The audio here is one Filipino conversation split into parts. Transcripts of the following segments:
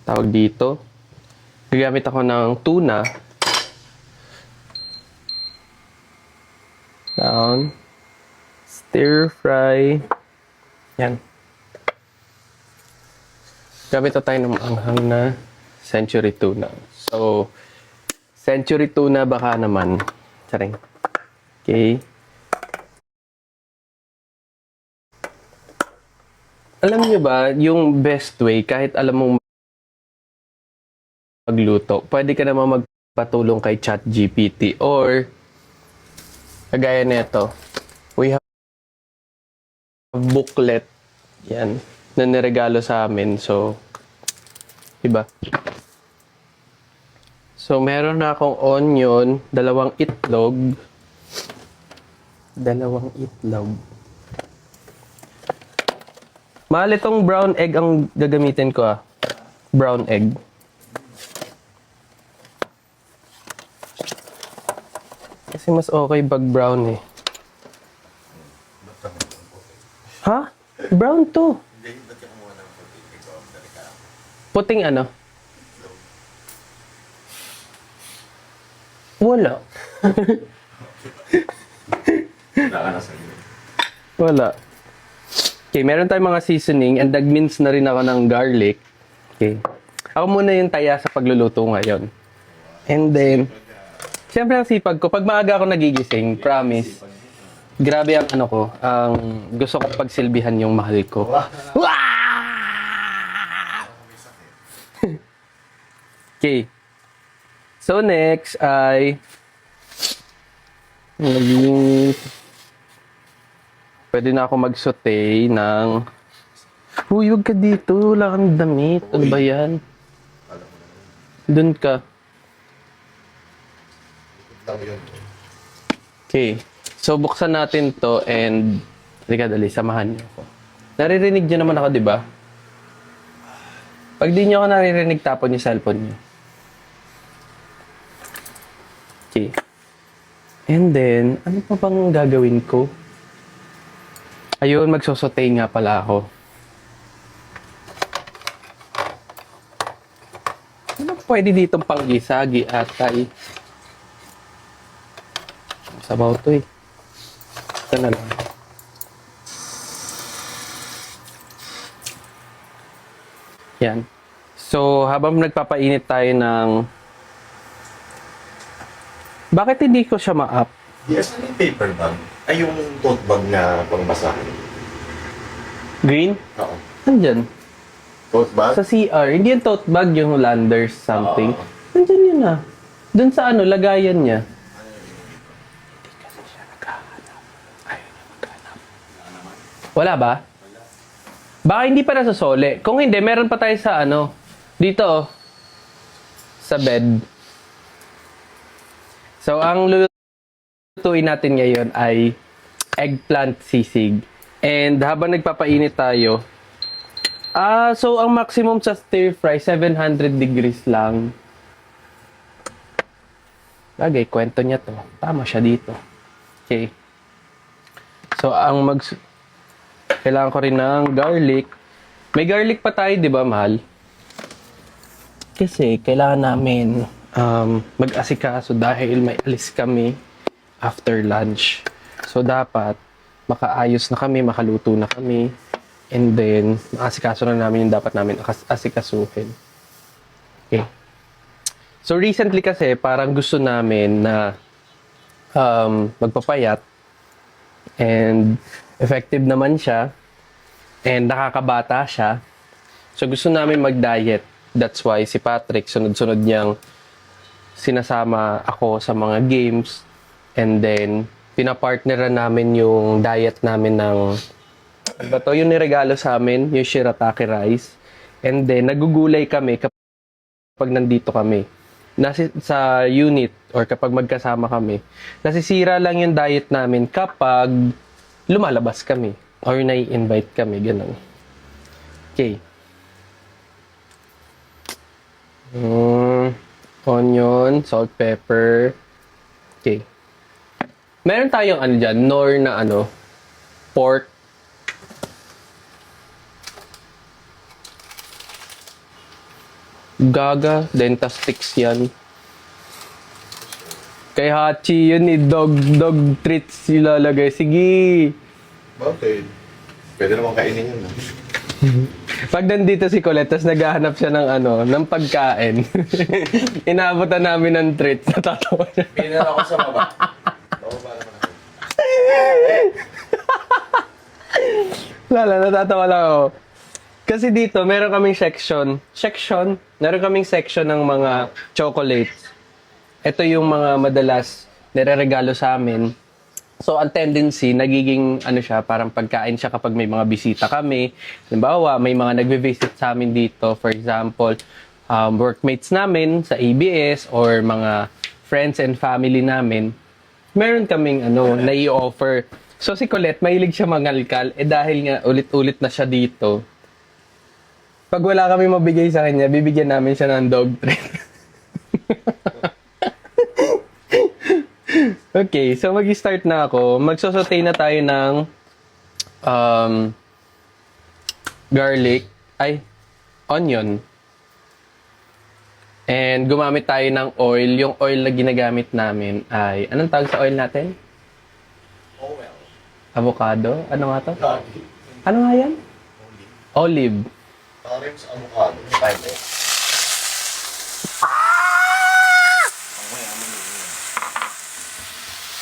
tawag dito. Gagamit ako ng tuna. Down. Stir fry. Yan. Gamit na tayo ng anghang na century tuna. So, century tuna baka naman. Charing. Okay. Alam niyo ba, yung best way, kahit alam mong magluto, pwede ka naman magpatulong kay ChatGPT or kagaya nito. We have booklet yan na niregalo sa amin. So, iba. So, meron na akong onion, dalawang itlog. Mahal itong brown egg ang gagamitin ko Brown egg. Kasi mas okay pag brown eh. Ha? Brown to. Puting ano? Wala. Wala. Okay, meron tayong mga seasoning and nag-mince na rin ako ng garlic. Okay. Ako muna yung taya sa pagluluto ngayon. And then, siyempre ang sipag ko, pag maaga ako nagigising, promise, grabe ang ano ko, ang gusto ko pagsilbihan yung mahal ko. Okay. So next ay pwede na ako mag-saute ng Uy, huwag ka dito. Wala kang damit. Ano ba yan? Doon ka. Okay. So, buksan natin to and halika dali, samahan niyo ako. Naririnig niyo naman ako, di ba? Pag di niyo ako naririnig, tapon yung cellphone niyo. Okay. And then, ano pa bang gagawin ko? Ayun, magsosote nga pala ako. Ano pwede ditong pang-gisagi atay? Sabaw to eh. Ito na lang. Yan. So, habang nagpapainit tayo ng... Bakit hindi ko siya ma-up? Yes, ano yung paper bag? Ay, yung tote bag na pangbasahin. Green? Oo. Nandyan. Tote bag? Sa CR. Hindi yung tote bag, yung Landers something. Oo. Nandyan yun ah. Doon sa ano, lagayan niya. Hindi kasi siya naghahanap. Ayaw niya maghanap. Wala ba? Baka hindi pa nasasole. Kung hindi, meron pa tayo sa ano. Dito oh. Sa bed. So, ang lulutuin natin ngayon ay eggplant sisig. And habang nagpapainit tayo, so ang maximum sa stir fry, 700 degrees lang. Bagay, kwento niya to. Tama siya dito. Okay. So, kailangan ko rin ng garlic. May garlic pa tayo, di ba, mahal? Kasi, kailangan namin mag-asikaso dahil may alis kami after lunch. So, dapat makaayos na kami, makaluto na kami, and then, maasikaso na namin yung dapat namin asikasuhin. Okay. So, recently kasi, parang gusto namin na magpapayat, and effective naman siya, and nakakabata siya. So, gusto namin mag-diet. That's why si Patrick, sunod-sunod niyang sinasama ako sa mga games, and then, pinapartneran namin yung diet namin ng ano ba to? Yung niregalo sa amin, yung shirataki rice. And then, nagugulay kami kapag nandito kami. Sa unit or kapag magkasama kami. Nasisira lang yung diet namin kapag lumalabas kami or nai-invite kami. Ganun. Okay. Onion, salt, pepper. Okay. Meron tayong ano dyan, nor na ano, pork. Gaga, Dentastix yan. Kay Hachi yun dog treats ilalagay. Sige. Bakit? Pwede naman kainin yun. Pag nandito si Colette, tapos naghahanap siya ng pagkain. Inaabotan namin ng treats. Natatawa siya. Pinala ako sa baba. Baba naman ako. Lala, natatawa lang ako. Kasi dito, meron kaming section. Meron kaming section ng mga chocolates. Ito yung mga madalas nireregalo sa amin. So, ang tendency, nagiging siya, parang pagkain siya kapag may mga bisita kami. Halimbawa, may mga nagbe-visit sa amin dito. For example, workmates namin sa ABS or mga friends and family namin. Meron kaming nai-offer. So, si Colette, mahilig siya mangalkal. Dahil nga, ulit-ulit na siya dito. Pag wala kami mabigay sa kanya, bibigyan namin siya ng dog treat. Okay, so mag-start na ako. Magsosaute na tayo ng onion. And gumamit tayo ng oil. Yung oil na ginagamit namin ay, anong tawag sa oil natin? Well. Avocado? Ano nga to? Lagi. Ano nga yan? Olive. Parang sa avocado. Pwede.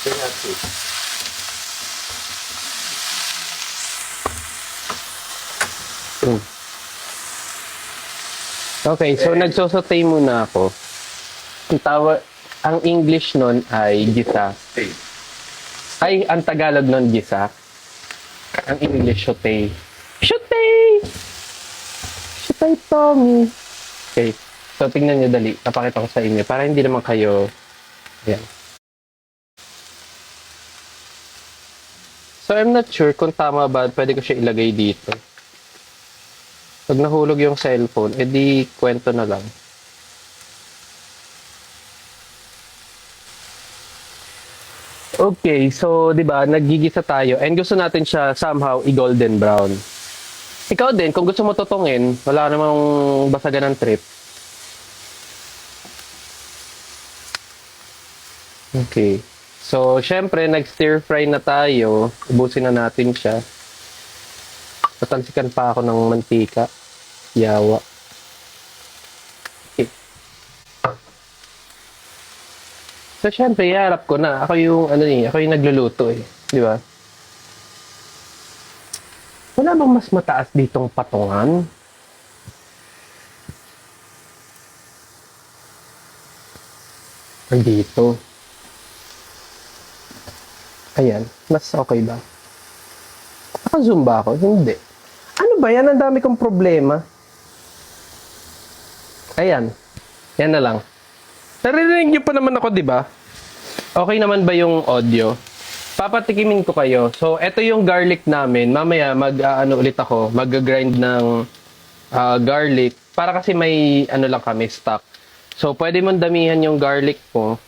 Pinatsu. Okay, so nagsosaute muna ako. Ang English nun ay gisa. Hey. Ay, ang Tagalog nun gisa. Ang English, saute. Saute! Saute, Tommy! Okay, so tingnan nyo dali. Napakita ko sa inyo para hindi naman kayo... Ayan. So, I'm not sure kung tama ba, pwede ko siya ilagay dito. Pag nahulog yung cellphone, edi kwento na lang. Okay, so 'di ba, naggigisa tayo and gusto natin siya somehow i-golden brown. Ikaw din, kung gusto mo tutungin, wala namang basagan ng trip. Okay. So, syempre, nag-stir fry na tayo. Ubusin na natin siya. Tatalsikan pa ako ng mantika. Yawa. Okay. So, syempre, iharap ko na. Ako yung nagluluto eh. Di ba? Wala bang mas mataas ditong patungan? Dito. Ayan. Mas okay ba? Naka-zoom ba ako? Hindi. Ano ba yan? Ang dami kong problema. Ayan. Yan na lang. Naririnig niyo pa naman ako, di ba? Okay naman ba yung audio? Papatikimin ko kayo. So, eto yung garlic namin. Mamaya, ulit ako. Mag-grind ng garlic. Para kasi may, lang kami, stock. So, pwede mong damihan yung garlic mo.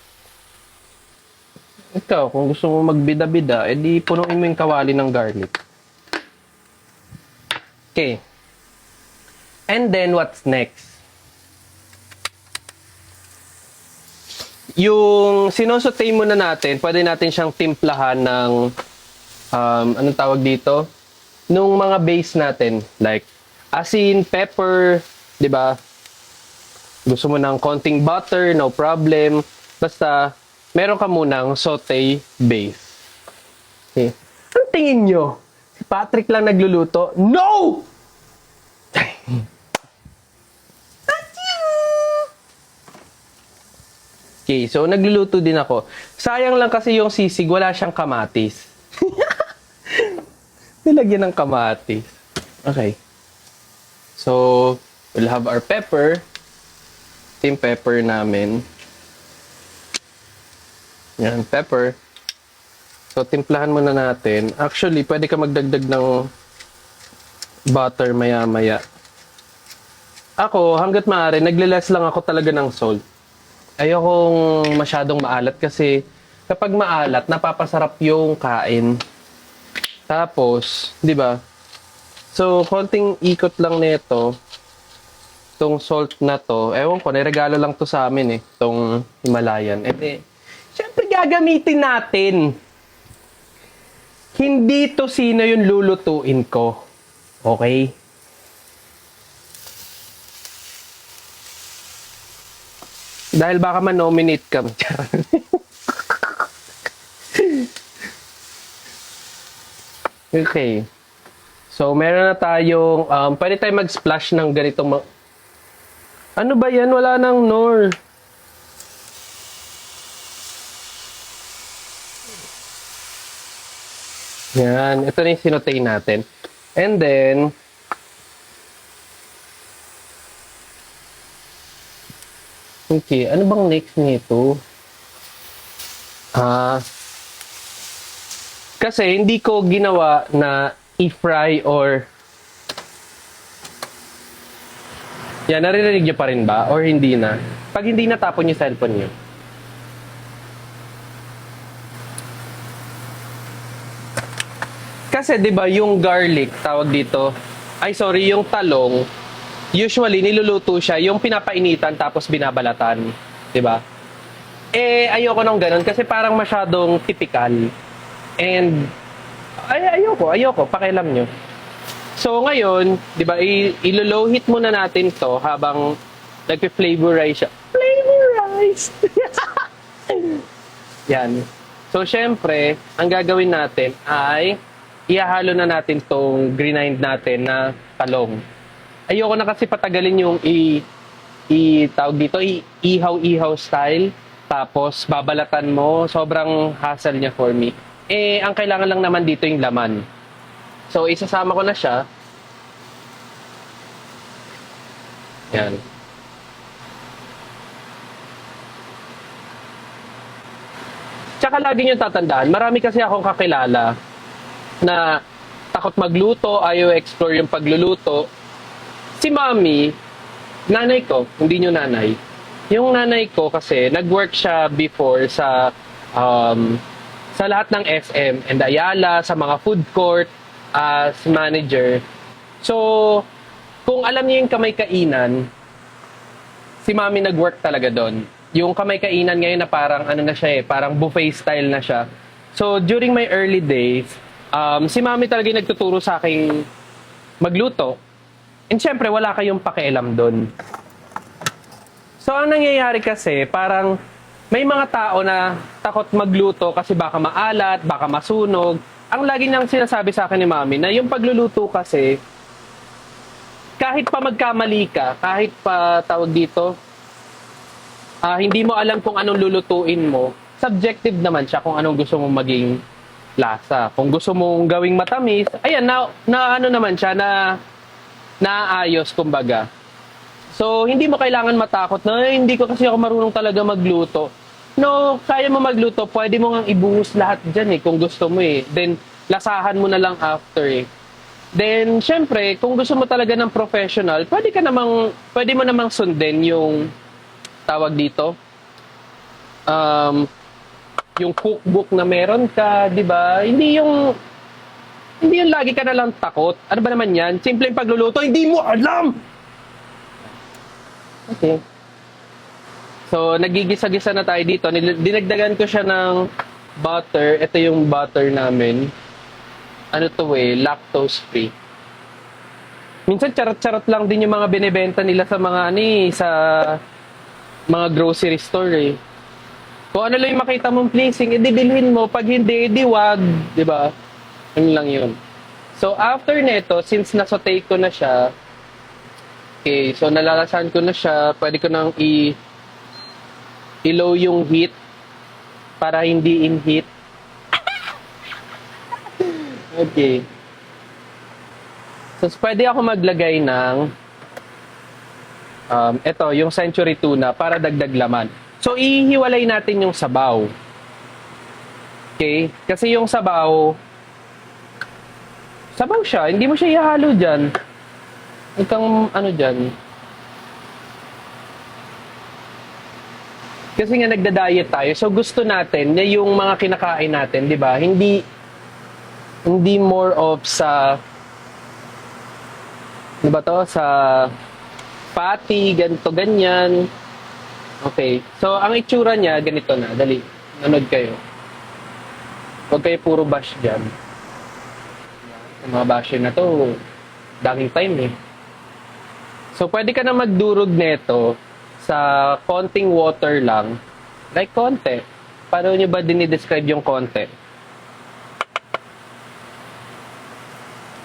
Ikaw, kung gusto mo magbida-bida, edi punuin mo yung kawali ng garlic. Okay. And then, what's next? Yung sinusaute muna natin, pwede natin siyang timplahan ng, anong tawag dito? Nung mga base natin, like asin, pepper, di ba? Gusto mo ng konting butter, no problem. Basta, meron ka munang saute base. Okay. Ang tingin nyo? Si Patrick lang nagluluto? No! Okay, so nagluluto din ako. Sayang lang kasi yung sisig, wala siyang kamatis. Nilagyan ng kamatis. Okay. So, we'll have our pepper. Ito yung pepper namin. Yan, pepper. So, timplahan muna natin. Actually, pwede ka magdagdag ng butter maya-maya. Ako, hanggat maaari, nagle-less lang ako talaga ng salt. Ayokong masyadong maalat kasi kapag maalat, napapasarap yung kain. Tapos, di ba? So, konting ikot lang nito. tong salt na to, ewan ko, niregalo lang to sa amin eh, tong Himalayan. Syempre gagamitin natin. Hindi to sino yung lulutuin ko. Okay? Dahil baka ma-nominate ka. Okay. So, meron na tayong, pwede tayo mag-splash ng ganitong, ano ba yan? Wala nang Nor. Yan. Ito na yung sinotay natin. And then, okay. Ano bang next nito? Kasi hindi ko ginawa na i-fry or yan, naririnig nyo pa rin ba? Or hindi na? Pag hindi na, tapon yung cellphone nyo. Kasi 'di ba yung garlic, tawag dito, yung talong, usually niluluto siya, yung pinapainitan tapos binabalatan, 'di ba? Ayoko nang ganun kasi parang masyadong typical. And ayoko, pakialam nyo. So ngayon, 'di ba, ilo-low heat muna natin 'to habang nagpe-flavorize siya. Flavorize. Yan. So syempre, ang gagawin natin ay ihahalo na natin tong grind natin na talong. Ayoko na kasi patagalin yung tawag dito, ihaw-ihaw style. Tapos babalatan mo, sobrang hassle niya for me. Ang kailangan lang naman dito yung laman. So isasama ko na siya. Yan. Tsaka lagi nyo tatandaan, marami kasi akong kakilala na takot magluto, ayaw explore yung pagluluto. Si Mami, nanay ko, hindi nyo nanay. Yung nanay ko kasi, nag-work siya before sa lahat ng SM and Ayala, sa mga food court, as manager. So, kung alam niyo yung kamay kainan, si Mami nag-work talaga doon. Yung kamay kainan ngayon na parang ano na siya parang buffet style na siya. So, during my early days, si Mami talaga yung nagtuturo sa akin magluto. And syempre, wala kayong pakialam doon. So, ang nangyayari kasi, parang may mga tao na takot magluto kasi baka maalat, baka masunog. Ang lagi niyang sinasabi sa akin ni Mami na yung pagluluto kasi, kahit pa magkamali ka, kahit pa tawag dito, hindi mo alam kung anong lulutuin mo, subjective naman siya kung anong gusto mong maging lasa. Kung gusto mong gawing matamis, ayan, na ano naman siya, na naayos, kumbaga. So, hindi mo kailangan matakot na, hindi ko kasi ako marunong talaga magluto. No, kaya mo magluto, pwede mo ngang ibuhos lahat dyan kung gusto mo Then, lasahan mo na lang after Then, syempre, kung gusto mo talaga ng professional, pwede mo namang sundin yung tawag dito, yung cookbook na meron ka, di ba? Hindi yung lagi ka na lang takot. Ano ba naman yan? Simpleng pagluluto, hindi mo alam! Okay. So, nagigisa-gisa na tayo dito. Dinagdagan ko siya ng butter. Ito yung butter namin. Ano to lactose free. Minsan charot-charot lang din yung mga binebenta nila sa mga sa mga grocery store Kung ano lang yung makita mong pleasing, edi bilhin mo. Pag hindi, edi wag. Diba? Ano lang yun. So, after neto, since nasaute ko na siya, okay, so nalalasan ko na siya, pwede ko nang i-low yung heat para hindi in heat. Okay. So, pwede ako maglagay ng ito, yung century tuna para dagdag laman. So, ihiwalay natin yung sabaw. Okay? Kasi yung sabaw siya. Hindi mo siya ihalo dyan. Ikang ano dyan. Kasi nga nagda-diet tayo. So, gusto natin na yung mga kinakain natin, di ba? Hindi more of sa ano ba to? patty, ganito, ganyan. Okay. So, ang itsura niya, ganito na. Dali, nanood kayo. Huwag kayo puro bash dyan. Yung mga basher na to, daming time eh. So, pwede ka na magdurog nito sa konting water lang. Like konti. Paano nyo ba dinidescribe yung konti?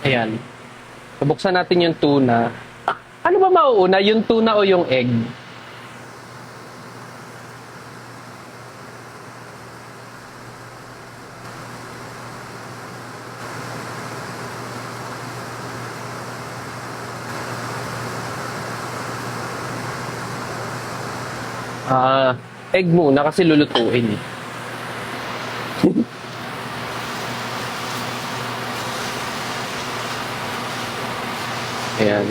Ayan. So, buksan natin yung tuna. Ano ba mauuna? Yung tuna o yung egg? Egg muna kasi lulutuin eh. Ayan.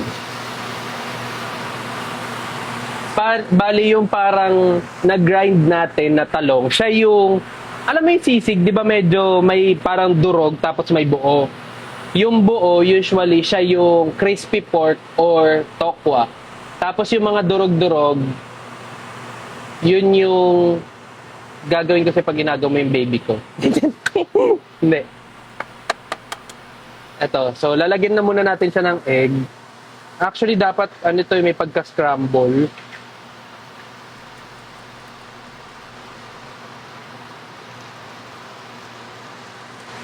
Bali yung parang nag-grind natin na talong, siya yung, alam mo yung sisig, di ba medyo may parang durog tapos may buo. Yung buo, usually, siya yung crispy pork or tokwa. Tapos yung mga durog-durog, yun yung gagawin ko sa pag ginagawa mo yung baby ko. Hindi. Eto, so lalagyan na muna natin siya ng egg. Actually, dapat, ano ito, may pagka-scramble.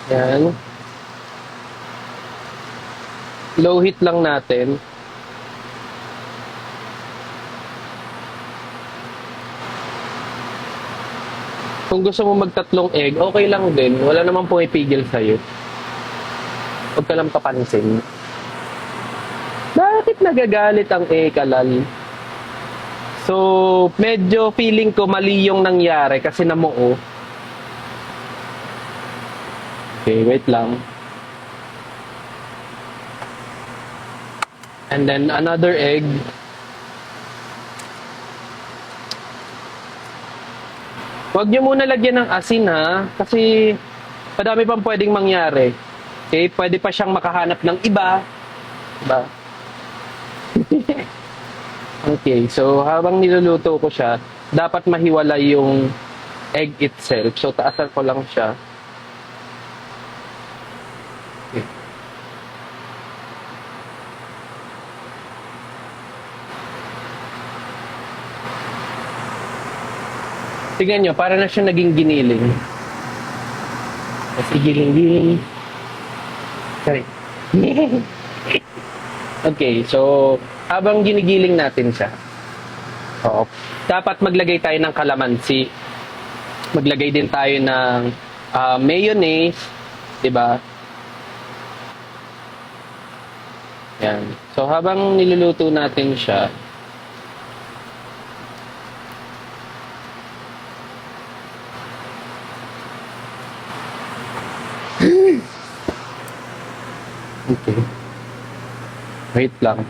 Yan. Low heat lang natin. Kung gusto mo magtatlong egg, okay lang din. Wala namang pumipigil sa'yo. Huwag ka lang papansin. Bakit nagagalit ang kalal? So, medyo feeling ko mali yung nangyari kasi namuo. Okay, wait lang. And then another egg. Huwag nyo muna lagyan ng asin ha. Kasi madami pang pwedeng mangyari. Okay, pwede pa siyang makahanap ng iba. Diba? Okay, so habang niluluto ko siya, dapat mahiwalay yung egg itself. So taasan ko lang siya. Okay. Tingnan nyo, para na siya naging giniling. Kasi giling-giling. Sorry. Okay, so habang ginigiling natin siya, dapat maglagay tayo ng kalamansi. Maglagay din tayo ng mayonnaise, 'di ba? Yan. So habang niluluto natin siya, okay. Wait lang.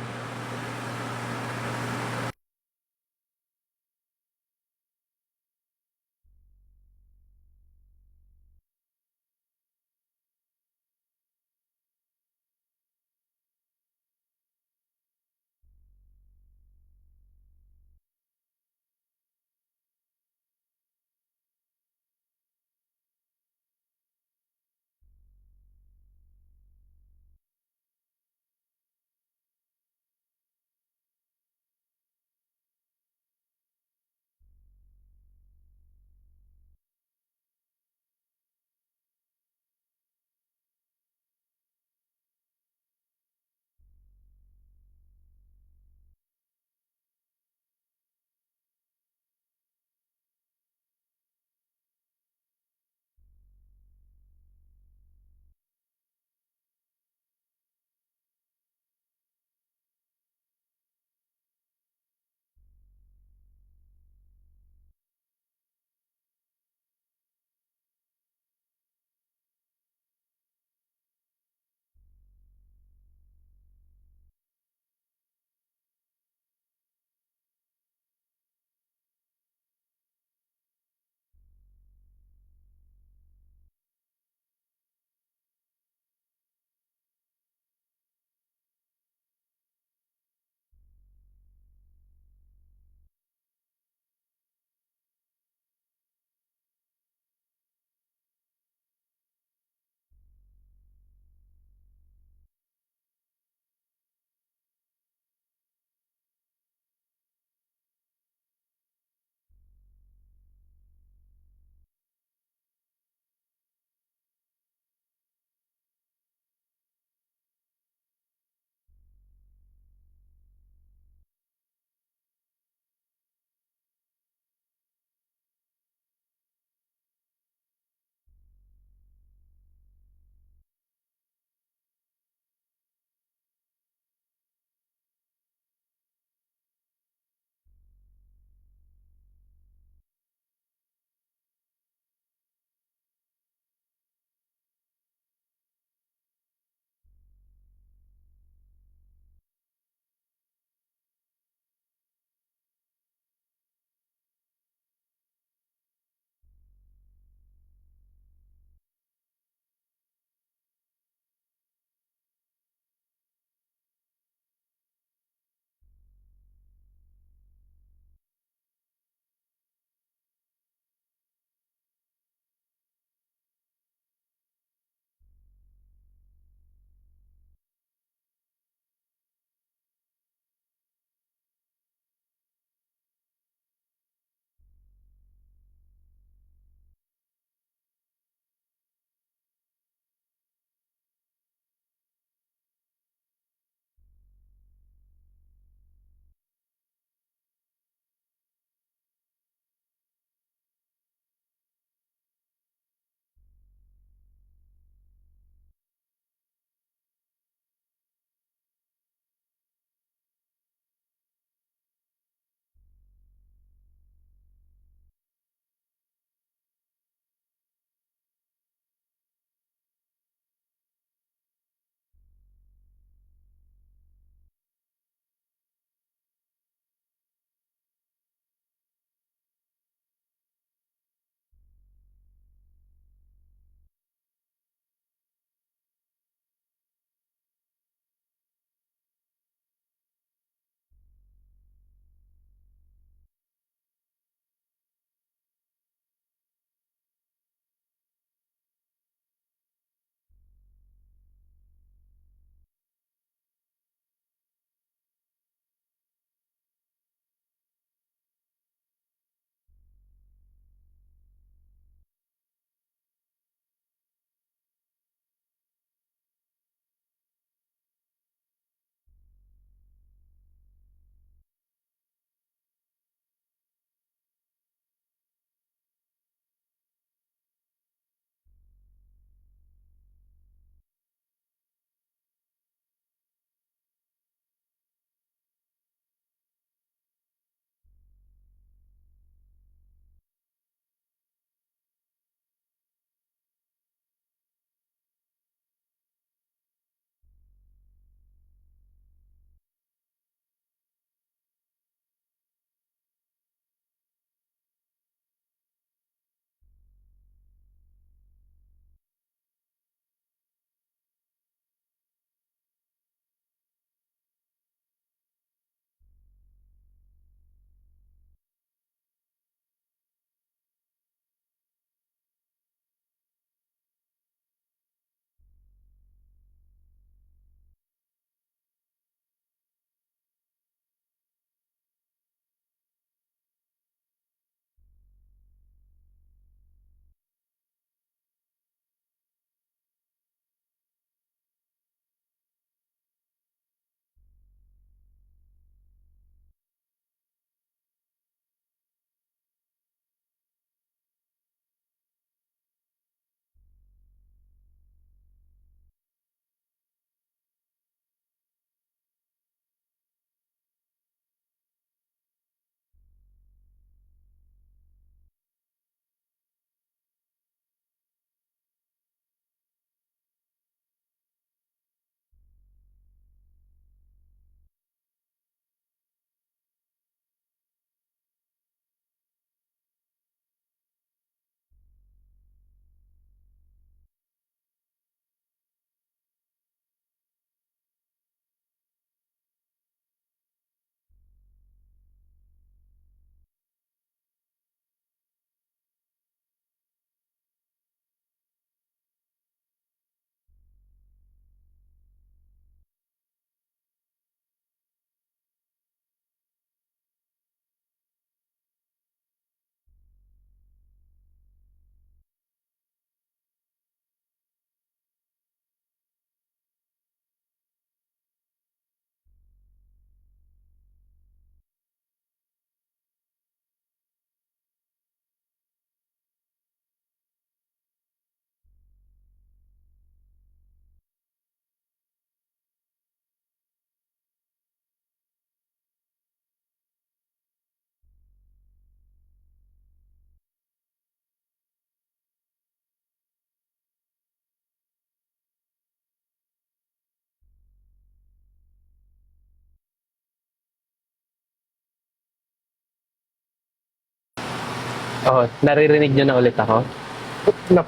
Oh, naririnig nyo na ulit ako.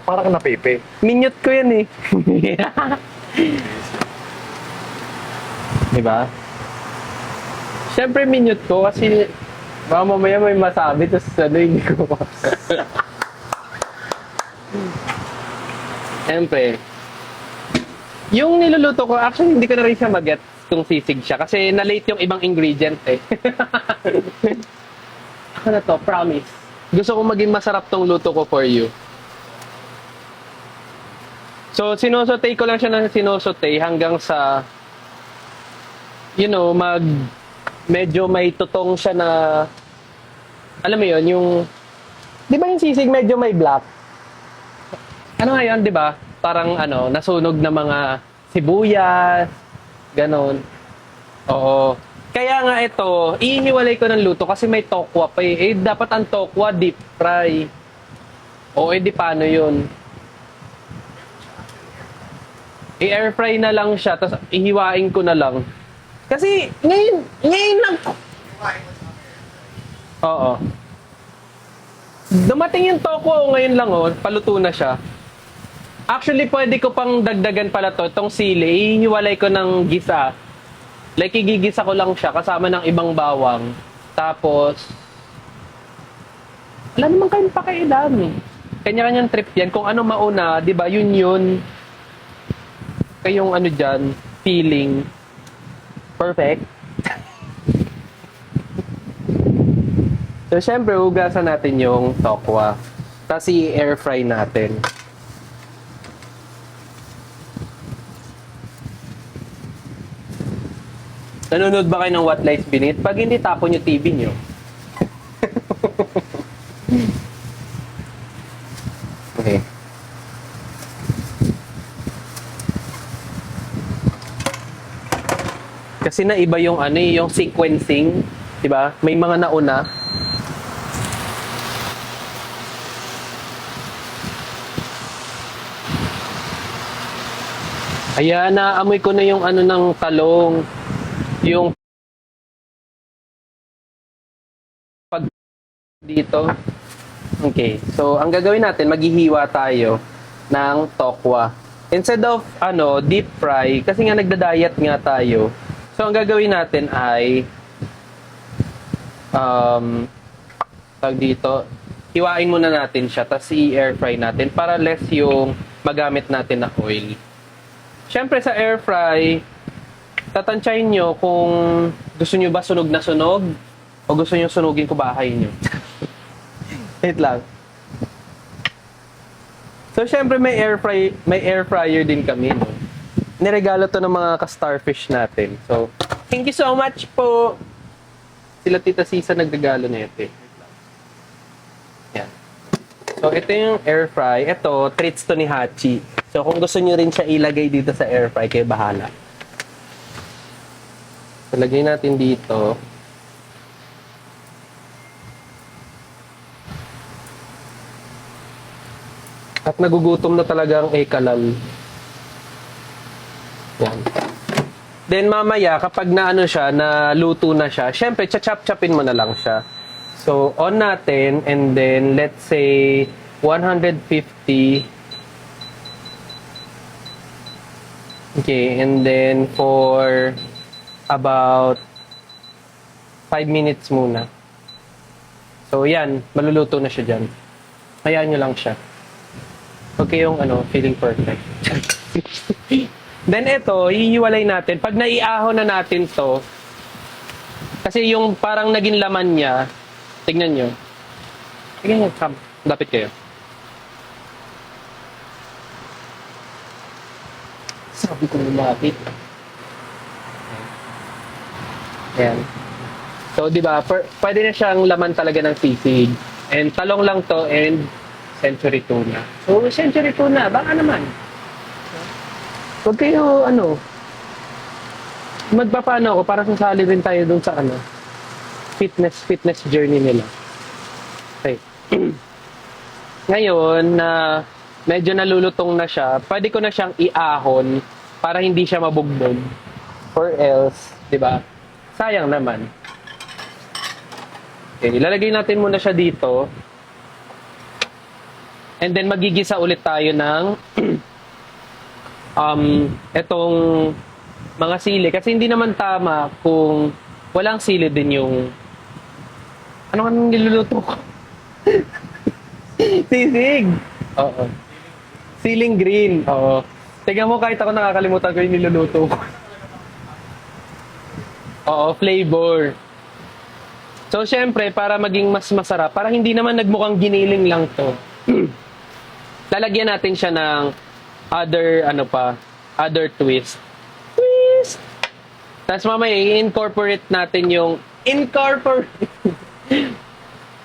Parang napepe. Minute ko yan eh. Diba? Siyempre minute ko kasi baka mamaya may masabi tapos hindi ko pa. Siyempre. Yung niluluto ko, actually hindi ko na rin siya mag-get kung sisig siya kasi na-late yung ibang ingredient eh. Ako na to, promise. Gusto ko maging masarap tong luto ko for you. So, sinusote ko lang siya ng sinusote hanggang sa, medyo may tutong siya na, alam mo yun, di ba yung sisig medyo may black? Ano nga yun, di ba? Parang, nasunog na mga sibuyas, ganon. Oo. Kaya nga ito, ihiwalay ko ng luto kasi may tokwa pa eh. Dapat ang tokwa deep fry. O, di paano yun? I-air fry na lang siya, tapos ihiwain ko na lang. Kasi, ngayon lang. Oo. Dumating yung tokwa, ngayon lang, paluto na siya. Actually, pwede ko pang dagdagan pala to, itong sili, ihiwalay ko ng gisa. Like, igigisa ko lang siya, kasama ng ibang bawang. Tapos, wala naman kayong pakailan eh. Kanya-kanyang trip yan. Kung ano mauna, di ba, yun. Kayong dyan, feeling perfect. So, syempre, hugasan natin yung tokwa. Tapos, i-air fry natin. Nanonood ba kayo ng What Lies Beneath? Pag hindi, tapon yung TV nyo. Okay. Kasi na iba yung yung sequencing, 'di ba? May mga nauna. Ayan, naamoy ko na yung ng talong. Yung pag dito. Okay. So, ang gagawin natin, maghihiwa tayo ng tokwa. Instead of deep fry, kasi nga nagda-diet nga tayo. So, ang gagawin natin ay tag dito, hiwain muna natin siya, tapos i-air fry natin para less yung magamit natin na oil. Siyempre sa air fry, tatantyahin nyo kung gusto nyo ba sunog na sunog o gusto nyo sunugin ko bahay nyo. Wait lang. So, siyempre may air fryer din kami, no? Niregalo to ng mga ka-starfish natin. So, thank you so much po. Sila Tita Sisa nagregalo na ito. Yan. So, ito yung air fry. Ito, treats to ni Hachi. So, kung gusto nyo rin siya ilagay dito sa air fry, kayo bahala. So, lagay natin dito. At nagugutom na talaga ang ekalal. Yan. Then mamaya, kapag na siya, na luto na siya, syempre, chachap-chapin mo na lang siya. So, on natin, and then, let's say, 150. Okay, and then, for about 5 minutes muna. So, yan, maluluto na siya dyan. Hayaan nyo lang siya. Okay yung, feeling perfect. Then ito, hihiwalay natin. Pag naiahon na natin to, kasi yung parang naging laman niya, tignan nyo. Tignan nyo, dapat kayo. Sabi ko lumapit. Ayan. So, di ba, pwede na siyang laman talaga ng sisig. And talong lang to and century tuna. So, century tuna, baka naman. Huwag kayo, magpapano ako para sasali rin tayo dun sa, fitness journey nila. Okay. Ngayon, na medyo nalulutong na siya, pwede ko na siyang iahon para hindi siya mabugbog. Or else, di ba? Sayang naman. Okay, ilalagay natin muna siya dito. And then magigisa ulit tayo ng etong mga sili. Kasi hindi naman tama kung walang sili din yung... Ano ka nang niluluto ko? Sisig! Oo. Siling green. Oo. Tingnan mo, kahit ako nakakalimutan ko yung niluluto ko. Oo, flavor. So, syempre, para maging mas masarap, para hindi naman nagmukhang giniling lang to, lalagyan natin siya ng other twist. Twist! Tapos mamaya, i-incorporate natin yung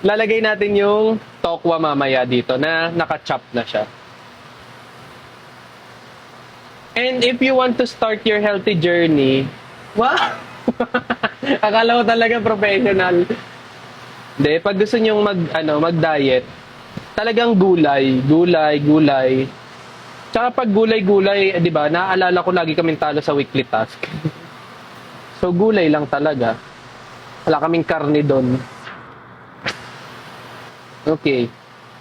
lalagay natin yung tokwa mamaya dito na naka-chop na siya. And if you want to start your healthy journey, wow! Akala ko talaga professional. Hindi, pag gusto nyong mag-diet, talagang gulay. Tsaka pag gulay, di ba, naaalala ko lagi kaming talo sa weekly task. So, gulay lang talaga. Wala kaming karne doon. Okay.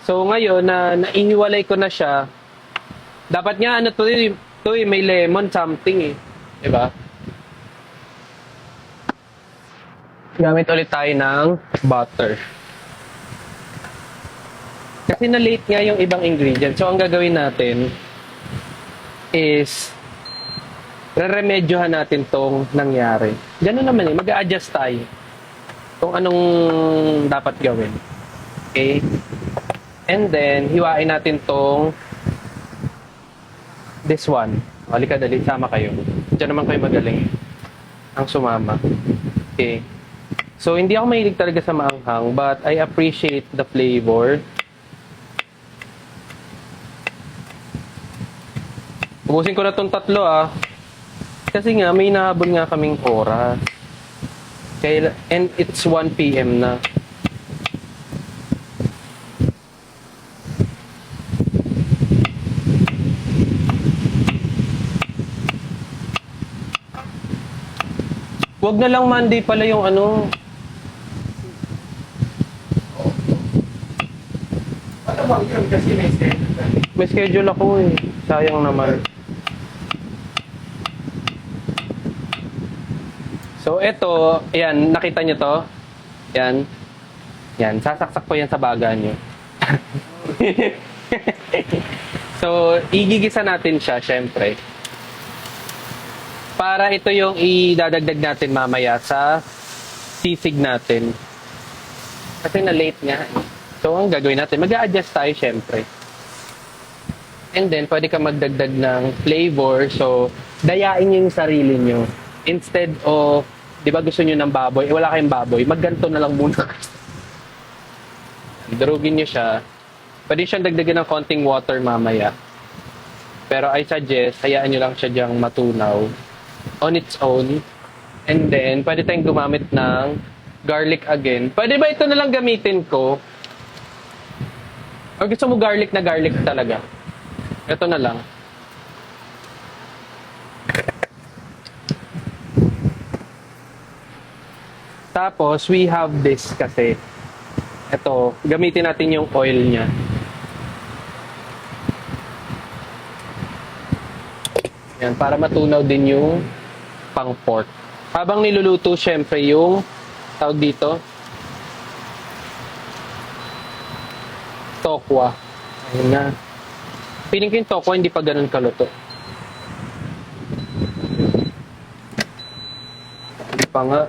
So, ngayon, na naihiwalay ko na siya, dapat nga, may lemon something eh. Di ba? Gamit ulit tayo ng butter. Kasi na-late nga yung ibang ingredients. So, ang gagawin natin is re-remedyohan natin tong nangyari. Ganun naman eh. Mag-a-adjust tayo kung anong dapat gawin. Okay? And then, hiwain natin tong this one. Halika, dali. Sama kayo. Diyan naman kayo magaling. Ang sumama. Okay. So, hindi ako mahilig talaga sa maanghang, but I appreciate the flavor. Ubusin ko na itong tatlo Kasi nga, may nahabol nga kaming oras. And it's 1 p.m. na. Wag na lang Monday pala yung Ano yun? Kasi may schedule. May schedule ako eh. Sayang naman. So, eto, ayan, nakita nyo to? Yan. Yan, sasaksak ko yan sa baga nyo. So, igigisa natin siya, syempre. Para ito yung idadagdag natin mamaya sa sisig natin. Kasi na-late nga. So, ang gagawin natin, mag-a-adjust tayo, syempre. And then, pwede ka magdagdag ng flavor. So, dayain nyo yung sarili nyo. Instead of, di ba gusto nyo ng baboy? Wala kayong baboy. Magganto na lang muna. Durugin nyo siya. Pwede siyang dagdagan ng konting water mamaya. Pero I suggest, hayaan nyo lang siya diyang matunaw on its own. And then, pwede tayong gumamit ng garlic again. Pwede ba ito na lang gamitin ko? O gusto mo garlic na garlic talaga? Ito na lang. Tapos, we have this kasi. Ito, gamitin natin yung oil niya. Yan, para matunaw din yung pang pork. Habang niluluto, syempre, yung tawag dito, tokwa. Ayun na. Piling ko yung tokwa, hindi pa ganun kaluto. Hindi pa nga.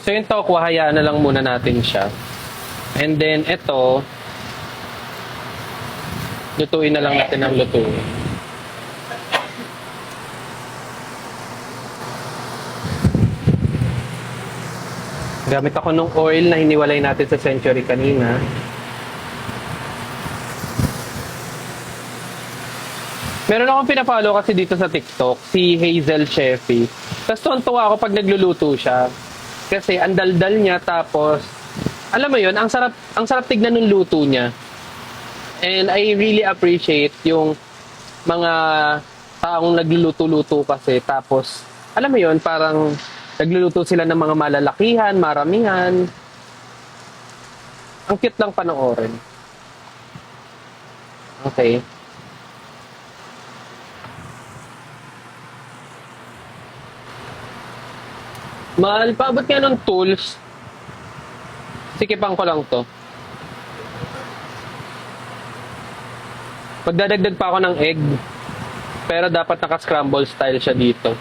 So yung tokwa, hayaan na lang muna natin siya. And then, ito, lutuin na lang natin ang lutuin. Gamit ako ng oil na hiniwalay natin sa Century kanina. Meron akong pinapollow kasi dito sa TikTok, si Hazel Chefy. Tapos tuwan-tuwa ako pag nagluluto siya. Kasi ang daldal niya, tapos alam mo yun, ang sarap tignan ng luto niya. And I really appreciate yung mga taong nagluluto-luto kasi. Tapos, alam mo yun, parang Nagluluto sila ng mga malalakihan, maramihan. Ang cute lang panoorin. Okay. Mahal, paabot nga ng tools. Sikipan ko lang to. Magdadagdag pa ako ng egg. Pero dapat naka-scramble style siya dito.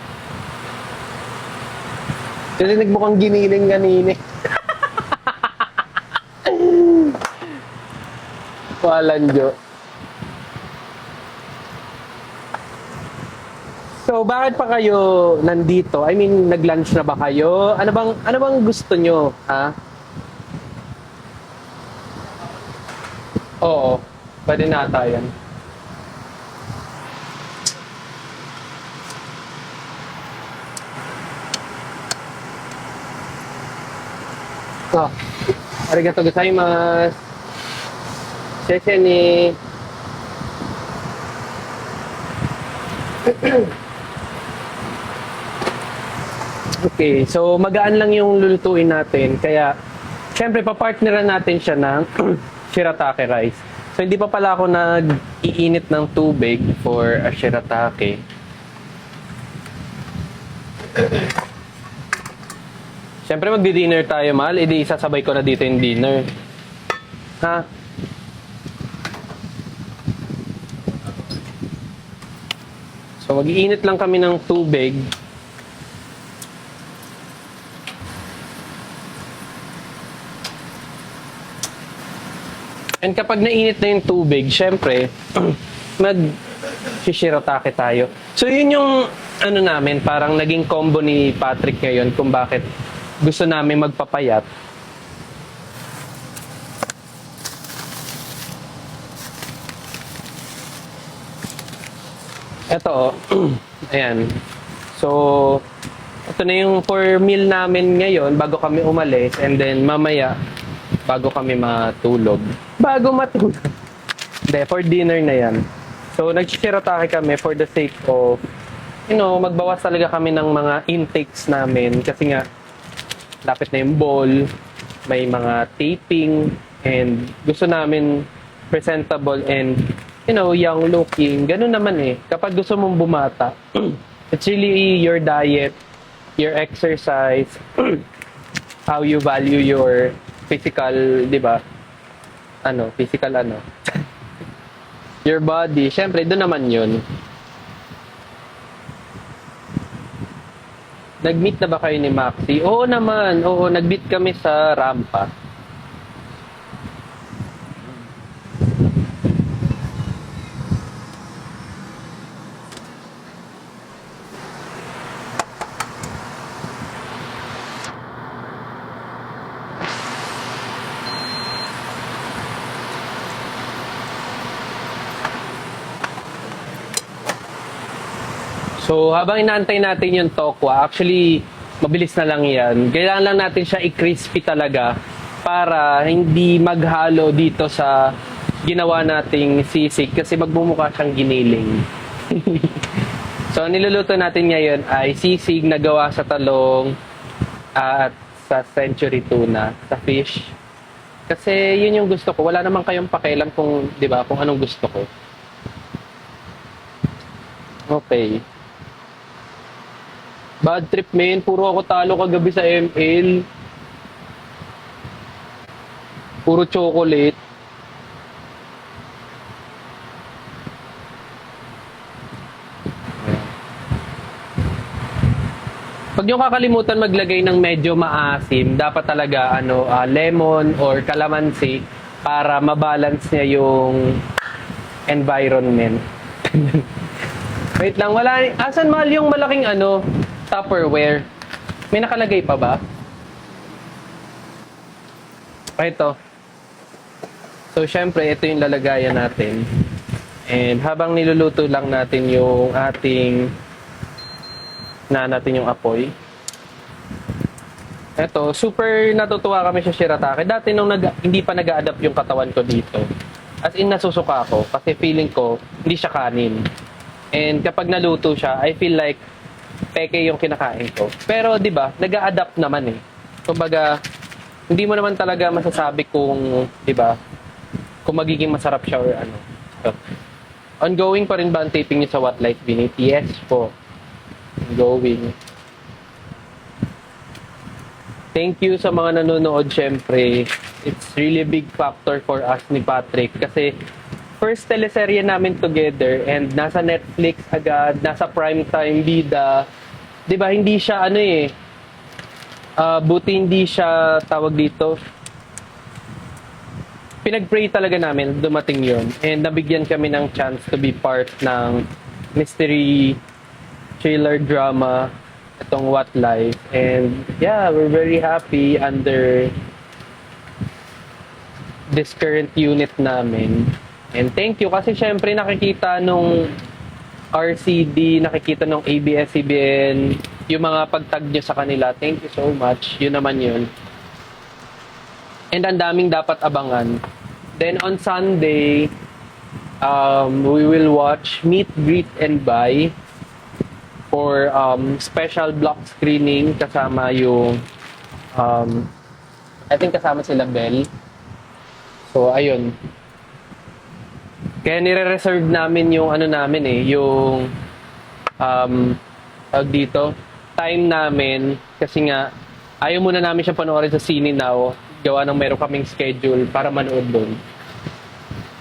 Kasi nagmukhang giniling kanini. Walang jo. So, bakit pa kayo nandito? I mean, nag-lunch na ba kayo? Ano bang gusto nyo, ha? Oo, pwede nata yan. Oh, arigato gozaimasu. Sheshe ni. Okay, so magaan lang yung lulutuin natin. Kaya, syempre, papartneran natin siya ng shiratake rice. So, hindi pa pala ako nag-iinit ng tubig for a shiratake. Syempre, magdi-dinner tayo, mahal. Edi, isasabay ko na dito yung dinner. Ha? So, mag-iinit lang kami ng tubig. And kapag nainit na yung tubig, syempre, mag-shiratake tayo. So, yun yung, ano namin, parang naging combo ni Patrick ngayon kung bakit gusto namin magpapayat. Ito, ayan. So, ito na yung for meal namin ngayon bago kami umalis, and then mamaya, bago kami matulog. Bago matulog. Hindi, for dinner na yan. So, nag-shiratake kami for the sake of, magbawas talaga kami ng mga intakes namin. Kasi nga, lapit na yung ball, may mga taping, and gusto namin presentable and, young looking. Ganun naman eh. Kapag gusto mong bumata, it's really your diet, your exercise, how you value your physical, di ba? Physical your body. Syempre, doon naman yun. Nag-meet na ba kayo ni Maxi? Oo naman. Oo, nag-meet kami sa Rampa. So, habang inaantay natin yung tokwa, actually, mabilis na lang yan. Kailangan lang natin siya i-crispy talaga para hindi maghalo dito sa ginawa nating sisig kasi magbumukha siyang giniling. So, niluluto natin ngayon ay sisig na gawa sa talong at sa century tuna, sa fish. Kasi yun yung gusto ko. Wala naman kayong pakialam kung, di ba, kung anong gusto ko. Okay. Bad trip, man. Puro ako talo kagabi sa ML. Puro chocolate. Pag nyo kakalimutan maglagay ng medyo maasim, dapat talaga lemon or calamansi para mabalance niya yung environment. Wait lang, wala. Asan mahal yung malaking Tupperware? May nakalagay pa ba? Ito. So, syempre, ito yung lalagayan natin. And habang niluluto lang natin yung natin yung apoy. Ito, super natutuwa kami sa shiratake. Dati nung hindi pa nag-a-adapt yung katawan ko dito. As in, nasusuka ako kasi feeling ko hindi siya kanin. And kapag naluto siya, I feel like peke yung kinakain ko. Pero 'di ba, nag-a-adapt naman eh. Kumbaga, hindi mo naman talaga masasabi kung 'di ba, kung magiging masarap siya or ano. So, ongoing pa rin ba ang taping niyo sa What Lies Beneath? Yes po. Ongoing. Thank you sa mga nanonood, syempre. It's really a big factor for us ni Patrick kasi first teleserye namin together and nasa Netflix agad, nasa primetime bida. 'Di ba hindi siya ano eh, buti hindi siya tawag dito. Pinag-pray talaga namin dumating yon and nabigyan kami ng chance to be part ng mystery thriller drama itong What Life, and yeah, we're very happy under this current unit namin. And thank you kasi syempre nakikita nung RCD, nakikita nung ABS-CBN, yung mga pagtag nyo sa kanila. Thank you so much. Yun naman yun. And ang daming dapat abangan. Then on Sunday, we will watch Meet, Greet, and Buy for special block screening kasama yung I think kasama sila Bell. So ayun. Kaya nire-reserve namin yung ano namin eh, yung tawag dito, time namin kasi nga ayaw muna namin siya panoorin sa Cine Now, gawa ng meron kaming schedule para manood doon.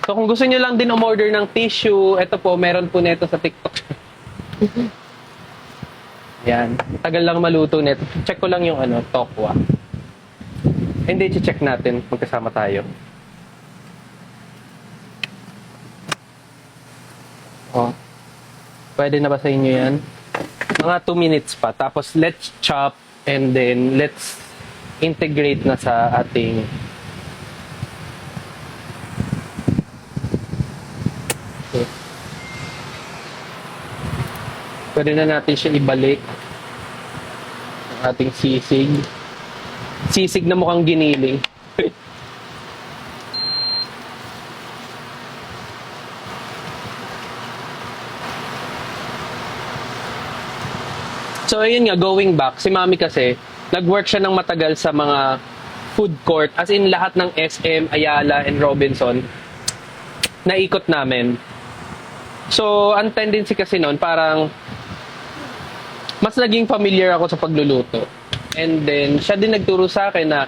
So kung gusto niyo lang din umorder ng tissue, ito po, meron po nito sa TikTok. Yan. Tagal lang maluto nito. Check ko lang yung ano, tokwa. Hindi, check natin magkasama tayo. Oh. Pwede na ba sa inyo yan? Mga 2 minutes pa. Tapos let's chop and then let's integrate na sa ating okay. Pwede na natin siya ibalik ang ating sisig. Sisig na mukhang giniling. So, ayun nga, going back, si Mami kasi, nag-work siya ng matagal sa mga food court, as in lahat ng SM, Ayala, and Robinson, naikot namin. So, ang tendency kasi noon, parang, mas naging familiar ako sa pagluluto. And then, siya din nagturo sa akin na,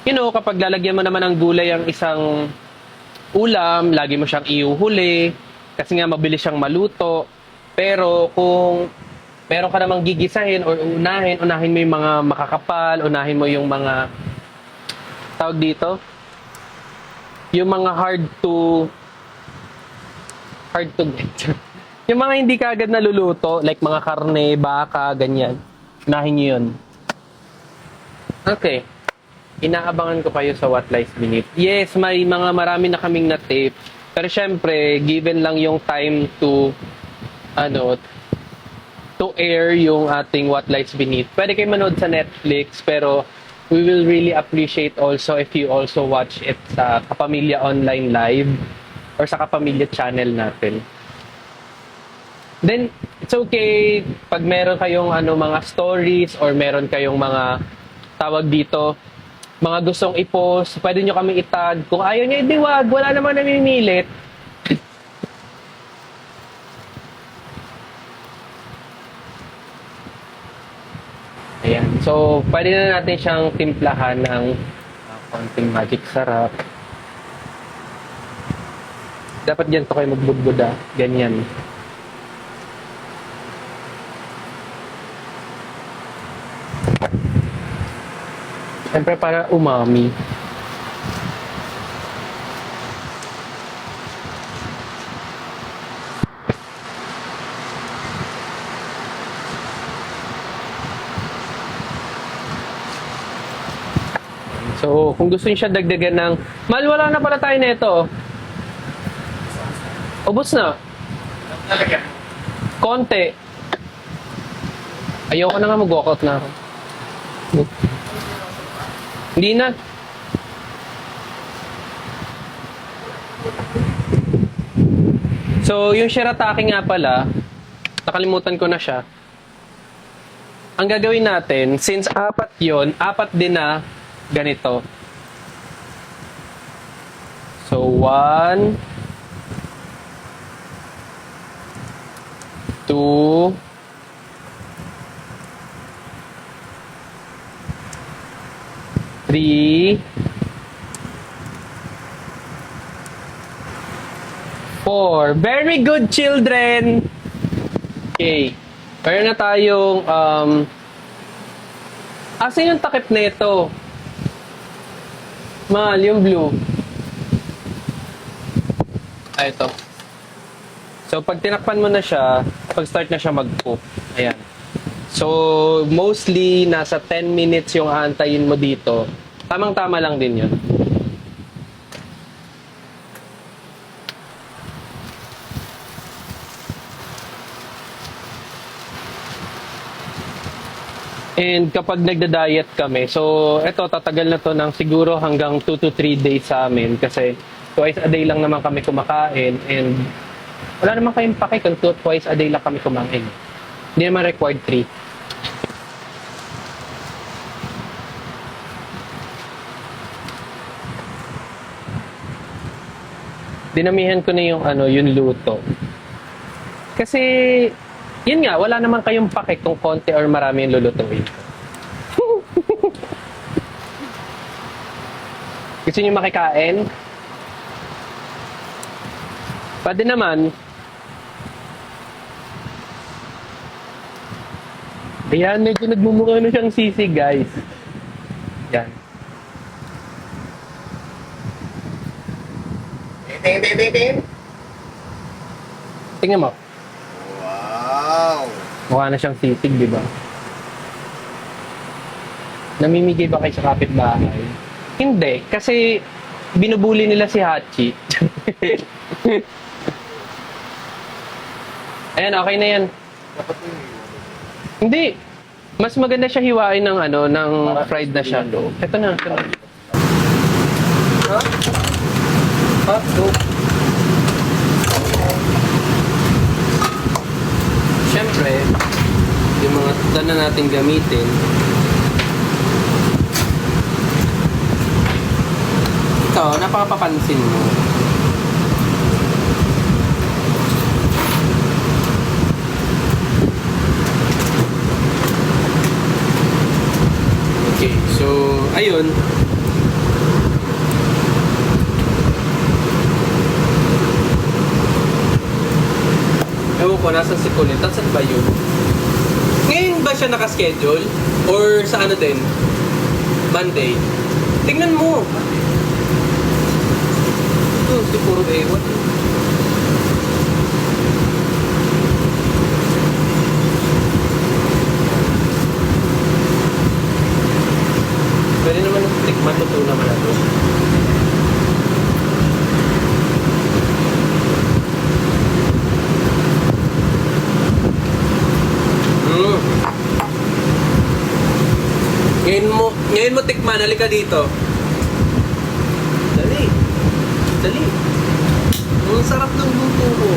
you know, kapag lalagyan mo naman ng gulay ang isang ulam, lagi mo siyang iuhuli, kasi nga mabilis siyang maluto. Pero kung meron ka namang gigisahin or unahin mo yung mga makakapal, unahin mo yung mga tawag dito, yung mga hard to get. Yung mga hindi ka agad naluluto, like mga karne, baka, ganyan. Unahin nyo yun. Okay. Inaabangan ko kayo sa What Lies Beneath. Yes, may mga marami na kaming na-tape. Pero syempre, given lang yung time to air yung ating What Lies Beneath. Pwede kayo manood sa Netflix, pero we will really appreciate also if you also watch it sa Kapamilya Online Live or sa Kapamilya channel natin. Then, it's okay pag meron kayong mga stories or meron kayong mga tawag dito, mga gustong i-post, pwede nyo kami itag. Kung ayaw nyo, hindi wag, wala namang namimilit. Ayan. So, pwede na natin siyang timplahan ng konting magic sarap. Dapat dyan to kayo magbudbud ganyan. Siyempre para umami. So, kung gusto niyo siya dagdagan ng, mahal, wala na pala tayo nito. Ubus na. Konti. Ayoko na nga mag-walkout na ako. Hindi na. So, yung shirataki nga pala, nakalimutan ko na siya. ang gagawin natin, since apat yon, apat din na ganito. So, 1, 2, 3, 4. Very good, children! Okay. Meron na tayong, asan yung takip na ito? Mahal, yung blue. Ah, ito. So, pag tinakpan mo na siya, pag-start na siya mag-cook. Ayan. So, mostly, nasa 10 minutes yung aantayin mo dito. Tamang-tama lang din yun. And kapag nagda-diet kami, so eto tatagal na to ng siguro hanggang 2 to 3 days sa amin kasi twice a day lang naman kami kumakain and wala naman kayong pake kung twice a day lang kami kumain. Hindi naman required 3. Dinamihan ko na yung yung luto. Kasi yun nga, wala naman kayong pake kung konti or marami yung lulutuin. Gusto niyo makikain? Pwede naman. Ayan, medyo nagmumukha na siyang sisig, guys. Yan. Tingnan mo. Wow! Mukha na siyang sisig, di ba? Namimigay ba kayo sa kapitbahay? Hindi, kasi binubuli nila si Hachi. Ayan, okay na yan. Hindi. Mas maganda siya hiwain ng ng fried na siya. Ito na, ito na. Ha? Hot dog. Siyempre, yung mga tuta na natin gamitin. Ito, napakapapansin mo. Okay, so, ayun. Ewan ko, nasan si Colin? Saan ba yun? Ngayon ba siya nakaschedule? Or sa din? Monday? Tingnan mo. Si puro ewan. Pwede naman ng click matuto naman nato. Ngayon mo tikman, halika dito. Dali. Dali. Ang sarap ng luto ko.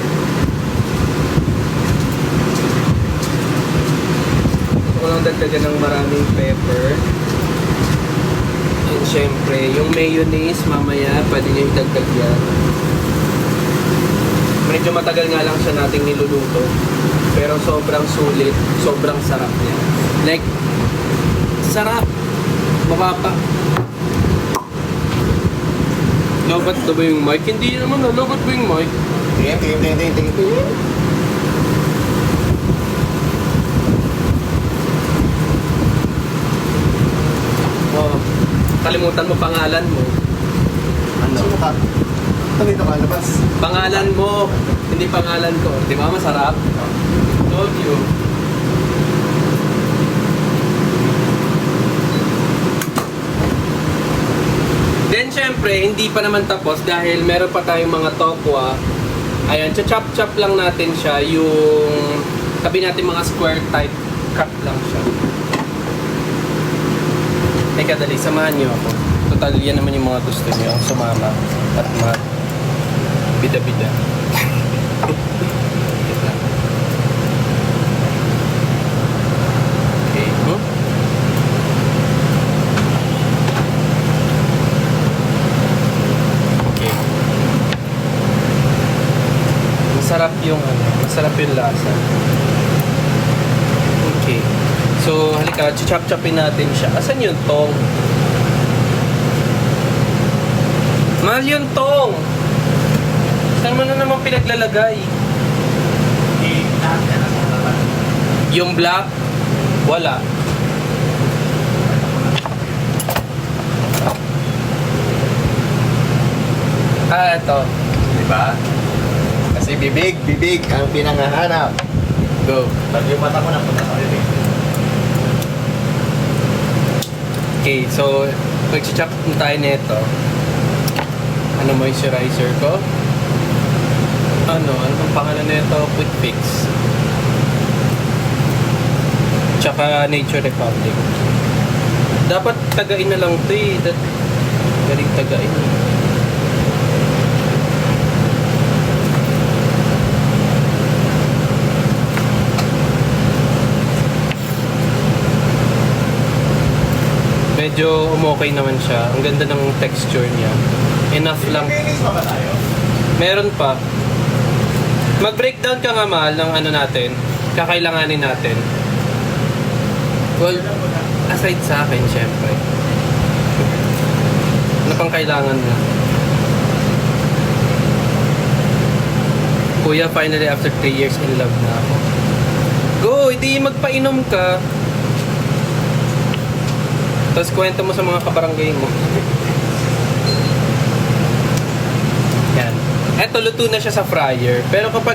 Gusto ko lang dagdagan ng maraming pepper. And syempre, yung mayonnaise mamaya, pwede nyo idagdag yan. Medyo matagal nga lang siya nating niluluto. Pero sobrang sulit, sobrang sarap niya. Like, sarap. Mababa. Lobat na ba yung mic? Hindi naman na. Lobat ba yung mic? Tingin. Oh, kalimutan mo pangalan mo. Ano? Sino ka? Ito dito ka, labas. Pangalan mo, hindi pangalan ko. Di ba masarap? Told you. Then syempre, hindi pa naman tapos dahil meron pa tayong mga tokwa. Ayan, chop-chop lang natin siya. Yung tabi natin mga square type cut lang siya. Teka, dali, samahan niyo ako. Total, yan naman yung mga gusto niyo. Sumama at bida-bida. Okay. yung ano, masarap yung lasa. Okay. So, halika, chop-chopin natin siya. Asan yung tong? Mahal yung tong! Saan mo na naman pinaglalagay? Yung black? Wala. Ito. Diba? Kasi bibig ang pinangahanap. Go. Pag yung mata ko na punta sa bibig. Okay, so, mag-chop tayo nito. Ano moisturizer ko? Ano bang pangalan nito? Quick Fix. Tsaka Nature Republic. Dapat tagain na lang ito eh. Galing tagain. Medyo umokay naman siya. Ang ganda ng texture niya. Enough lang. Linis pa ba tayo? Meron pa. Mag-breakdown ka nga mahal ng ano natin. Kakailanganin natin. Well, aside sa akin, syempre. Ano pang kailangan mo? Kuya, finally after 3 years in love na ako. Go! Hindi magpainom ka. Tapos kwento mo sa mga kabarangay mo. Yan. Eto, luto na siya sa fryer. Pero kapag,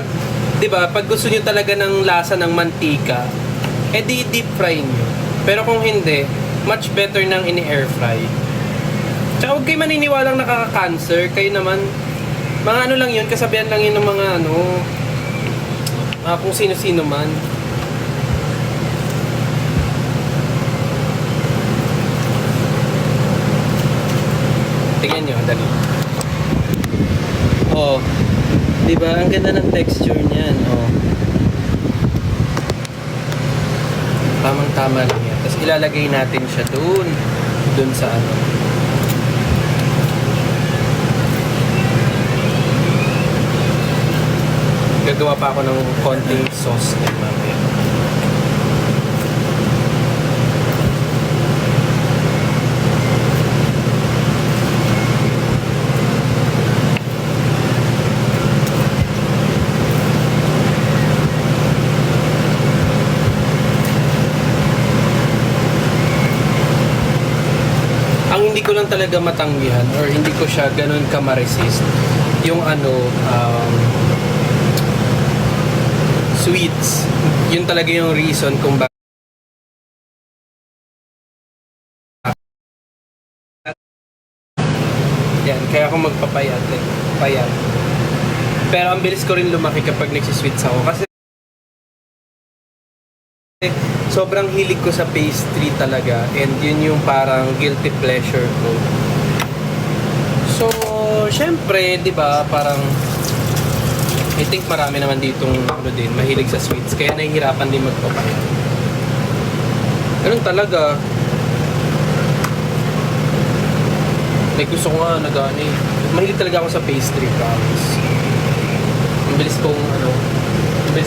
di ba, pag gusto nyo talaga ng lasa ng mantika, di deep fry nyo. Pero kung hindi, much better nang ini-air fry. Tsaka huwag kayo maniniwalang nakaka-cancer. Kayo naman, mga ano lang yun, kasabihan lang yun ng mga ano, kung sino-sino man. Tingnan nyo, dali. Oh, di ba? Ang ganda ng texture niyan. Oh. Tamang-tama lang yan. Tapos ilalagay natin siya dun sa ano. Gagawa pa ako ng konting sauce din mamaya. Ang hindi ko lang talaga matanggihan or hindi ko siya ganun ka-resist yung ano, sweets. Yun talaga yung reason kung bakit yan, kaya ako magpapayat payat. Pero ang bilis ko rin lumaki kapag nagsisweets ako kasi sobrang hilig ko sa pastry talaga and yun yung parang guilty pleasure ko. So, syempre, 'di ba, parang I think marami naman ditong ano din, mahilig sa sweets kaya nahihirapan din magpapayat. Ganun talaga. Like gusto ko nga nagani. Mahilig talaga ako sa pastry, promise. Ang bilis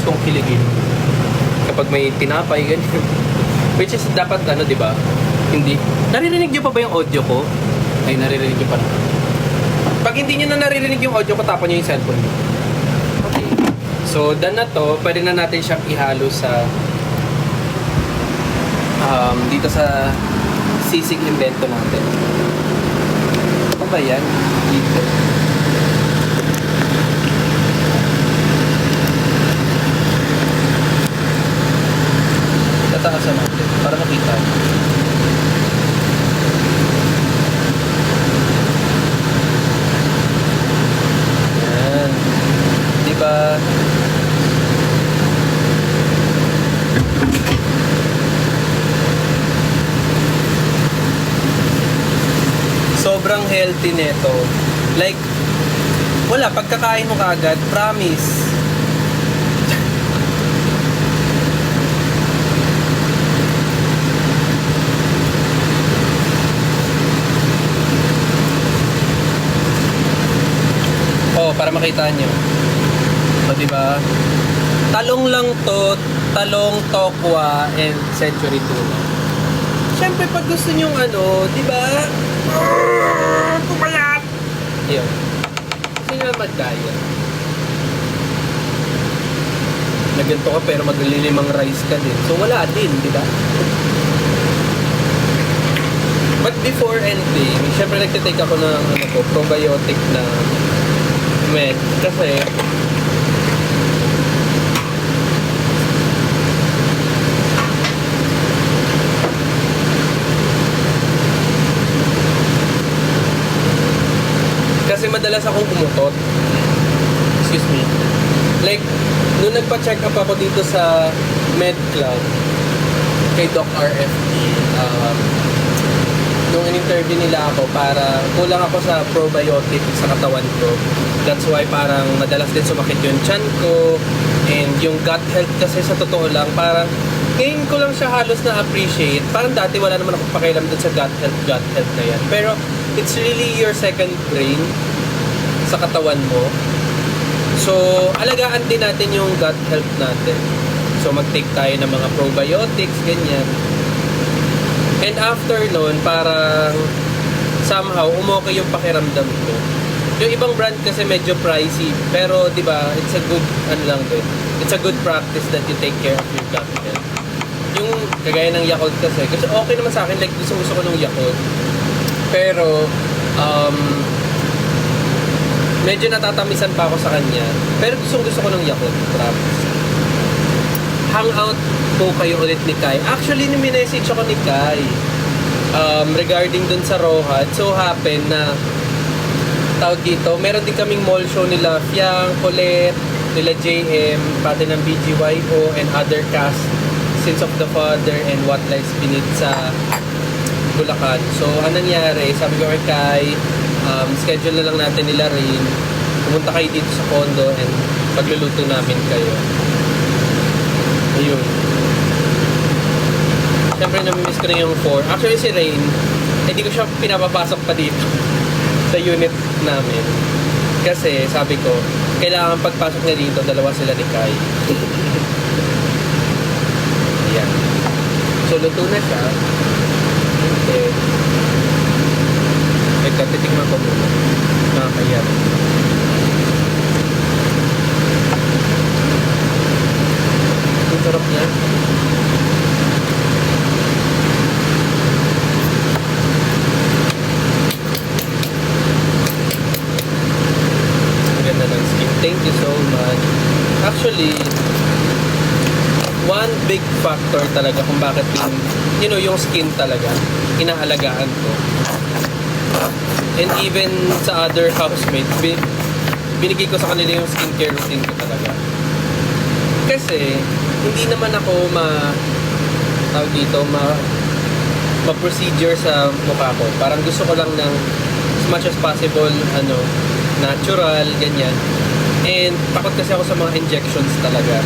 kong kiligin kapag may tinapay, ganyan. Which is dapat ano, di ba? Hindi. Naririnig niyo pa ba yung audio ko? Ay, naririnig niyo pa na. Pag hindi niyo na naririnig yung audio ko, tapon niyo yung cellphone niyo. Okay. So, done na to. Pwede na natin siyang ihalo sa dito sa sisig invento natin. Ano ba yan? Dito. Tataasan natin para makita. Yan. Diba? Sobrang healthy nito. Like, wala, pagkakain mo kaagad, promise. Oh, para makita nyo. di ba? Talong lang to, talong, tokwa, and century tuna. Siyempre, pag gusto nyong ano, di ba? Pumayat! Yun. Gusto nyo mag-diet. Na ganito ka pero maglilimang rice ka din. So, wala din, di ba? But before anything, syempre nagtitake ako ng probiotic na med. Kasi, madalas akong umutot. Excuse me. Like, nung nagpa-check up ako dito sa Med Club, kay Doc RFD, nung in-interview nila ako para kulang ako sa probiotic sa katawan ko. That's why parang madalas din sumakit yung tiyan ko and yung gut health kasi sa totoo lang parang ngayon ko lang siya halos na-appreciate. Parang dati wala naman akong pakialam dun sa gut health na yan. Pero it's really your second brain sa katawan mo. So, alagaan din natin yung gut health natin. So, mag-take tayo ng mga probiotics, ganyan. And after nun, parang somehow, umokay yung pakiramdam ko. Yung ibang brand kasi medyo pricey. Pero, di ba, it's a good, it's a good practice that you take care of your gut health. Yung kagaya ng Yakult kasi okay naman sa akin, like gusto ko ng Yakult. Pero, medyo natatamisan pa ako sa kanya. Pero gusto ko ng Yakult, promise. Hangout po kayo ulit ni Kai. Actually, minessage ako ni Kai regarding dun sa Rohat. So, happen na tawag dito, meron din kaming mall show nila Fiang, Colette, nila JM, pati ng BGYO and other cast, Sins of the Father and What Lies Beneath sa Bulacan. So, anong nangyari? Sabi ko kay Kai, schedule na lang natin nila rin. Pumunta kayo dito sa condo and pagluluto namin kayo. Ayun. Siyempre, namimiss ko na yung 4. Actually, si Rain, hindi ko siya pinapapasok pa dito sa unit namin. Kasi, sabi ko, kailangan pagpasok niya dito, dalawa sila ni Kai. Ayan. So, luto na siya. Okay. Titikman ko muna. Nakakaya. Ang sarap niya. Ang ganda ng skin. Thank you so much. Actually, one big factor talaga kung bakit yung skin talaga inaalagaan ko. And even sa other housemates, binigay ko sa kanila yung skincare routine ko talaga. Kasi, hindi naman ako ma-procedure sa mukha ko. Parang gusto ko lang ng as much as possible, natural, ganyan. And takot kasi ako sa mga injections talaga.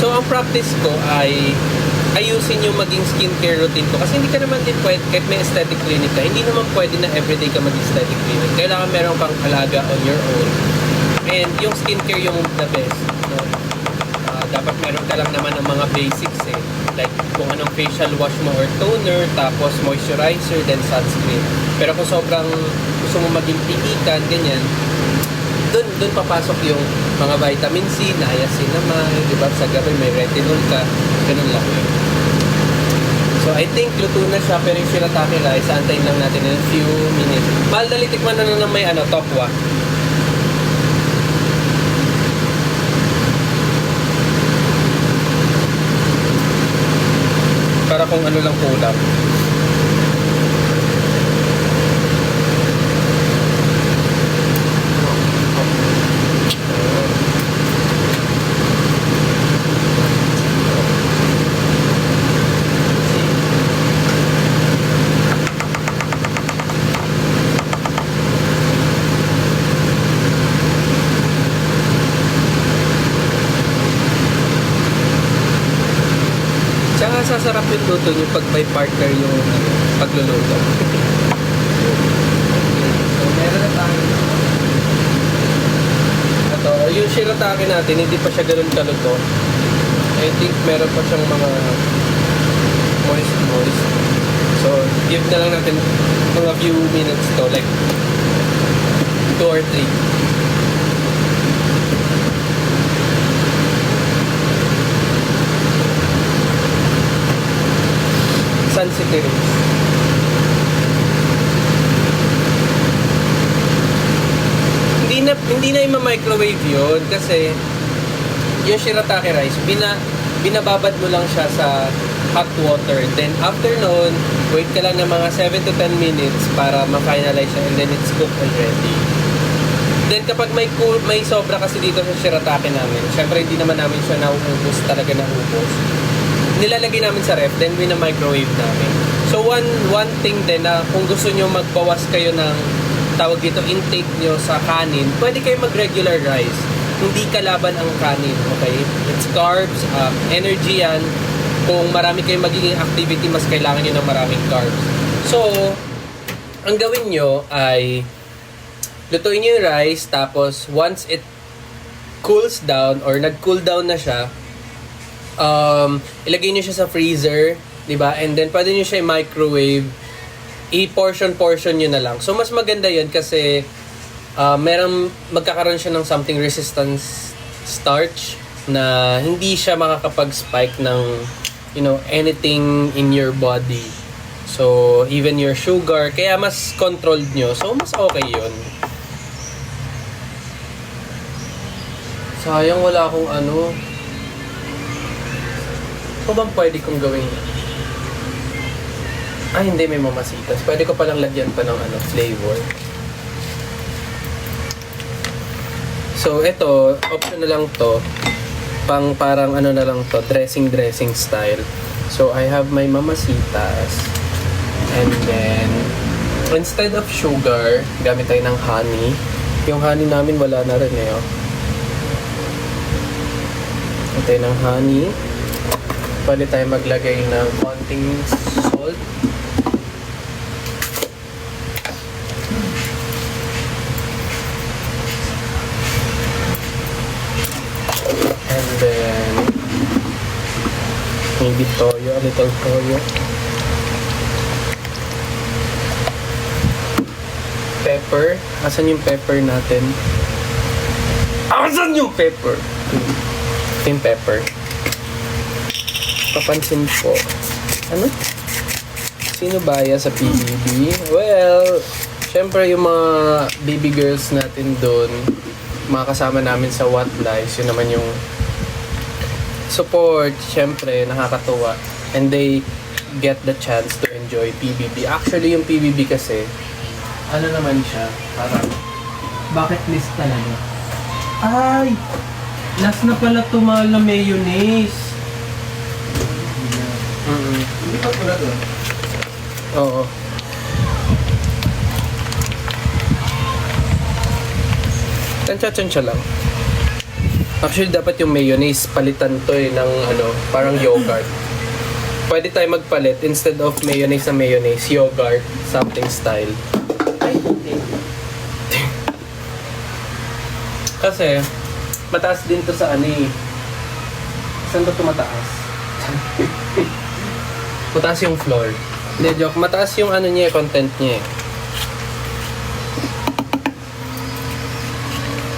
So, ang practice ko ay ayusin yung maging skincare routine ko. Kasi hindi ka naman din pwede, kahit may aesthetic clinic ka, hindi naman pwede na everyday ka mag-aesthetic clinic. Kailangan meron kang alaga on your own. And yung skincare yung the best. No? Dapat meron ka lang naman ng mga basics eh. Like kung anong facial wash mo or toner, tapos moisturizer, then sunscreen. Pero kung sobrang gusto mo maging pilitan, ganyan, dun papasok yung mga vitamin C, niacinamide, di ba? Sa gabi may retinol ka, ganun lang yun. So, I think luto na siya, pero yung shirataki rice, antayin lang natin in a few minutes. Mahal dali, tikman na ng may tokwa. Para kung ano lang kulang. Sasarap yung luto nyo pag may partner yung pagluluto. So, meron na tayo. to, yung shirataki natin, hindi pa siya ganun kaluto. I think meron pa siyang mga moist. So, give na lang natin mga few minutes to, like 2 or 3. Sun City Rays. Hindi na i-microwave yun kasi yung shirataki rice, binababad mo lang siya sa hot water. Then after nun, wait ka lang ng mga 7 to 10 minutes para ma-finalize siya and then it's cooked already. Then kapag may sobra kasi dito sa shirataki namin, syempre hindi naman namin siya nauubos, talaga nauubos. Nilalagay namin sa ref, then microwave namin. So one thing din na kung gusto nyo magbawas kayo ng tawag dito intake nyo sa kanin, pwede kayo mag-regular rice. Hindi kalaban ang kanin, okay? It's carbs, energy yan. Kung marami kayong magiging activity, mas kailangan nyo ng maraming carbs. So, ang gawin nyo ay lutuin nyo yung rice, tapos once it cools down or nag-cool down na siya, ilagay nyo siya sa freezer, diba? And then pwede nyo siya i-microwave, i-portion nyo na lang. So, mas maganda yun kasi magkakaroon siya ng something resistance starch na hindi siya makakapag-spike ng, anything in your body. So, even your sugar, kaya mas controlled nyo. So, mas okay yun. Sayang wala akong ano. Ano bang pwede kong gawin? Hindi, may mamasitas. Pwede ko palang lagyan pa ng flavor. So, ito, option na lang to. Parang na lang to, dressing style. So, I have my mamasitas. And then, instead of sugar, gamit tayo ng honey. Yung honey namin wala na rin eh. Gamit tayo ng honey. Pwede tayo maglagay ng konting salt. And then, maybe toyo, a little toyo. Pepper. Asan yung pepper natin? Asan yung pepper? Ito yung pepper. Papansin po. Ano? Sino baya sa PBB? Well, syempre yung mga baby girls natin doon, mga kasama namin sa What Lives, yun naman yung support, syempre, nakakatuwa. And they get the chance to enjoy PBB. Actually, yung PBB kasi, ano naman siya, parang bucket list talaga. Ay! Last na pala tumal na mayonnaise. Hindi pa pala doon. Oo. Tansya lang. Actually, dapat yung mayonnaise, palitan to ng parang yogurt. Pwede tayo magpalit, instead of mayonnaise na mayonnaise, yogurt, something style. Ay, okay. Kasi, mataas din to sa Saan ba ito mataas? Mataas yung floor. Hindi, joke. Mataas yung niya, content niya eh.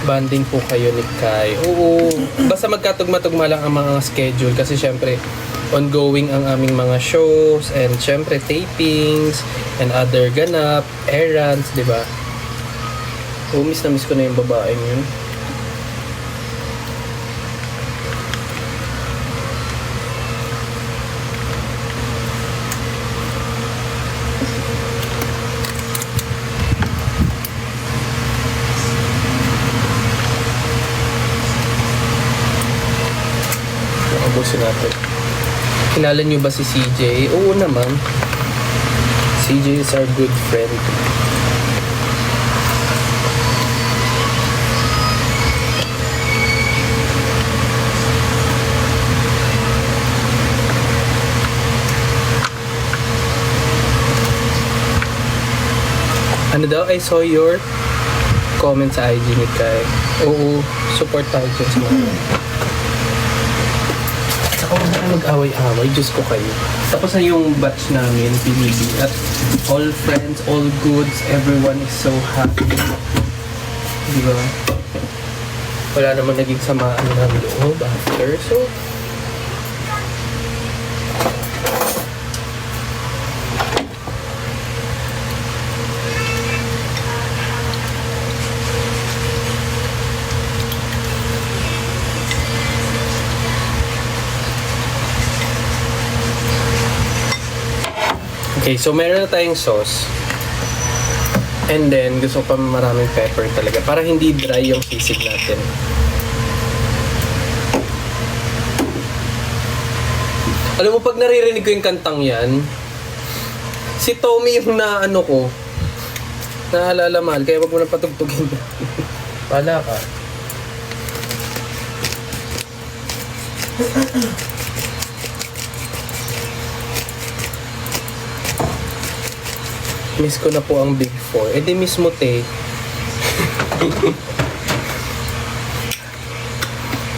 Banding po kayo ni Kai. Oo. Basta magkatugma-tugma lang ang mga schedule kasi syempre ongoing ang aming mga shows and syempre tapings and other ganap, errands, di ba? Miss na miss ko na yung babaeng yun. Ubusin natin. Kilala niyo ba si CJ? Oo naman. CJ is our good friend. Ano daw? I saw your comment sa IG ni Kai. Oo, support tayo dyan sa mga yun. Saka huwag na mag-away-away, Diyos ko kayo. Tapos na yung batch namin, PBB. At all friends, all goods, everyone is so happy. Di ba? Wala naman naging samaan ng loob after. So, okay, so meron na tayong sauce. And then, gusto ko pa maraming pepper talaga para hindi dry yung sisig natin. Alam mo, pag naririnig ko yung kantang yan, si Tommy yung naano ko, naalala mahal, kaya wag mo na patugtugin. Pala ka. Miss ko na po ang Big Four. Eh di miss mo, te.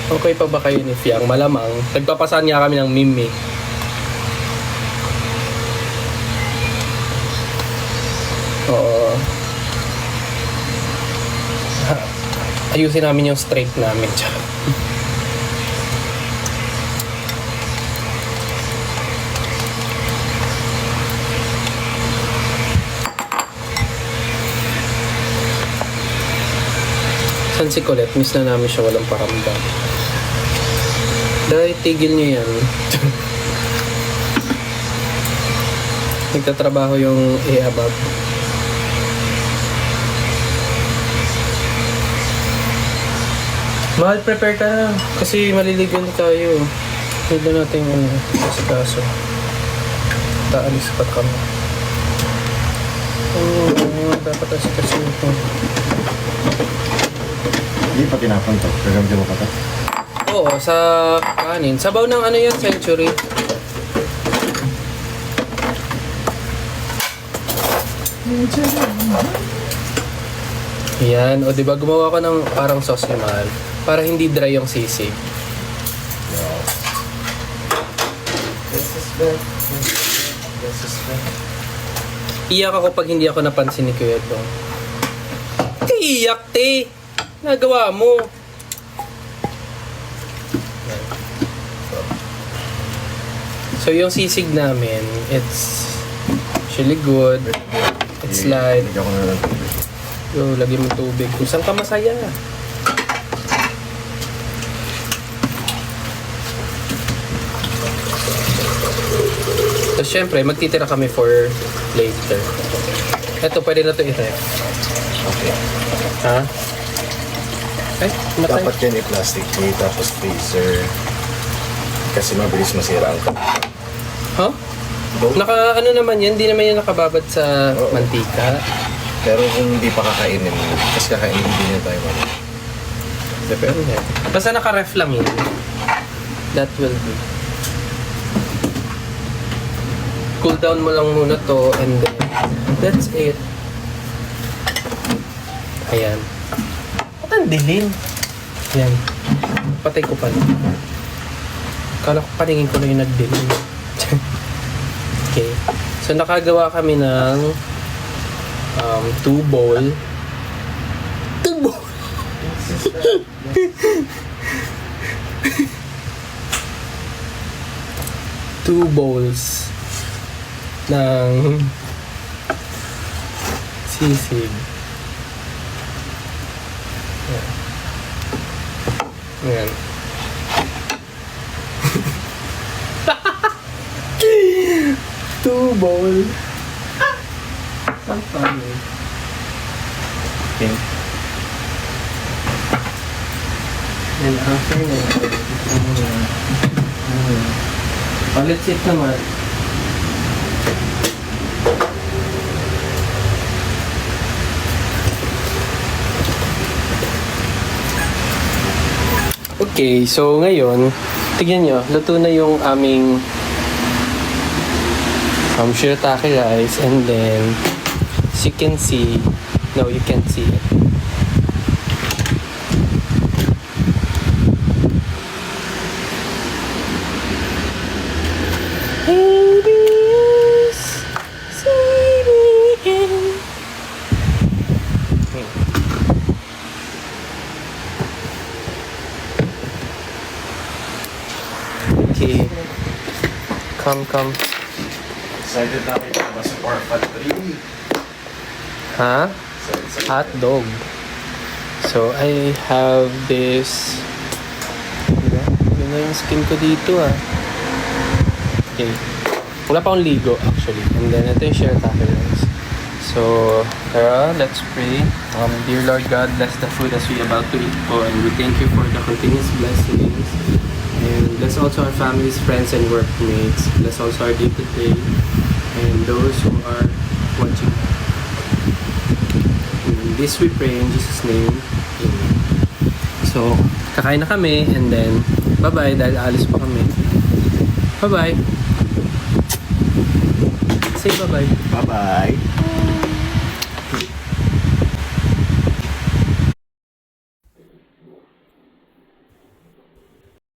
Okay pa ba kayo ni Fiang? Malamang. Nagpapasan niya kami ng meme. Oo. Ayusin namin yung straight namin. San si Colette? Miss na namin siya, walang paramdam. Dahil tigil niyo yan. Nagtatrabaho yung above. Mahal, prepare ka na. Kasi maliligo na tayo. Hindi na natin yung kaso. Taalis pa kami. Dapat kasi ito. Hindi pa tinapon to. Gagamit mo pa to. Oo, sa kanin. Sabaw ng ano yan, Century. Yan. O diba, gumawa ko ng parang sauce ni Mahal. Para hindi dry yung sisig. Iyak ako pag hindi ako napansin ni Kuya Dong. Iyak, te! Nagawa mo. So yung sisig namin, it's actually good. It's light. Hindi ako na lang. Yo, lagyan mo tubig. Kung saan ka masaya. So syempre, magtitira kami for later. Ito, pwede na ito i-ref. Okay. Ha? Ay, matay. Dapat yan i-plastic plate tapos freezer. Kasi mabilis masira ang kapit. Huh? Naka, ano naman yan, hindi naman yan nakababad sa Oo. mantika. Pero kung hindi pa kakainin, kasi kakainin hindi niya tayo man. Depende. Basta naka-ref lang yun. That will do. Cool down mo lang muna to and then that's it. Ayan. Ba't ang dilim? Ayan. Patay ko pala. Kala ko paningin ko na yung nagdilim. Okay. So nakagawa kami ng 2 bowl. 2 bowl. 2 bowls ng sisig. Ayan. Ayan. Two bowl. Ang funny. Okay. And after that, let's sit naman. Okay, so ngayon, tignan nyo, luto na yung aming shirataki rice, and then as you can see, no, you can't see it. ABS, CBN. Okay. Come. Excited na kayo ba sa Orphan 3? Ha? Hot dog. So, I have this... Diba? Ganda yung skin ko dito ah. Okay. Wala pa akong ligo actually. And then, ito yung share taco guys. So, tara, let's pray. Dear Lord God, bless the food as we about to eat po. And we thank you for the continuous blessings. And bless also our families, friends, and workmates. Bless also our day-to-day. And those who are watching. And this we pray in Jesus' name. Amen. So, kakain na kami. And then, bye-bye dahil alis pa kami. Bye-bye. Say bye-bye. Bye-bye!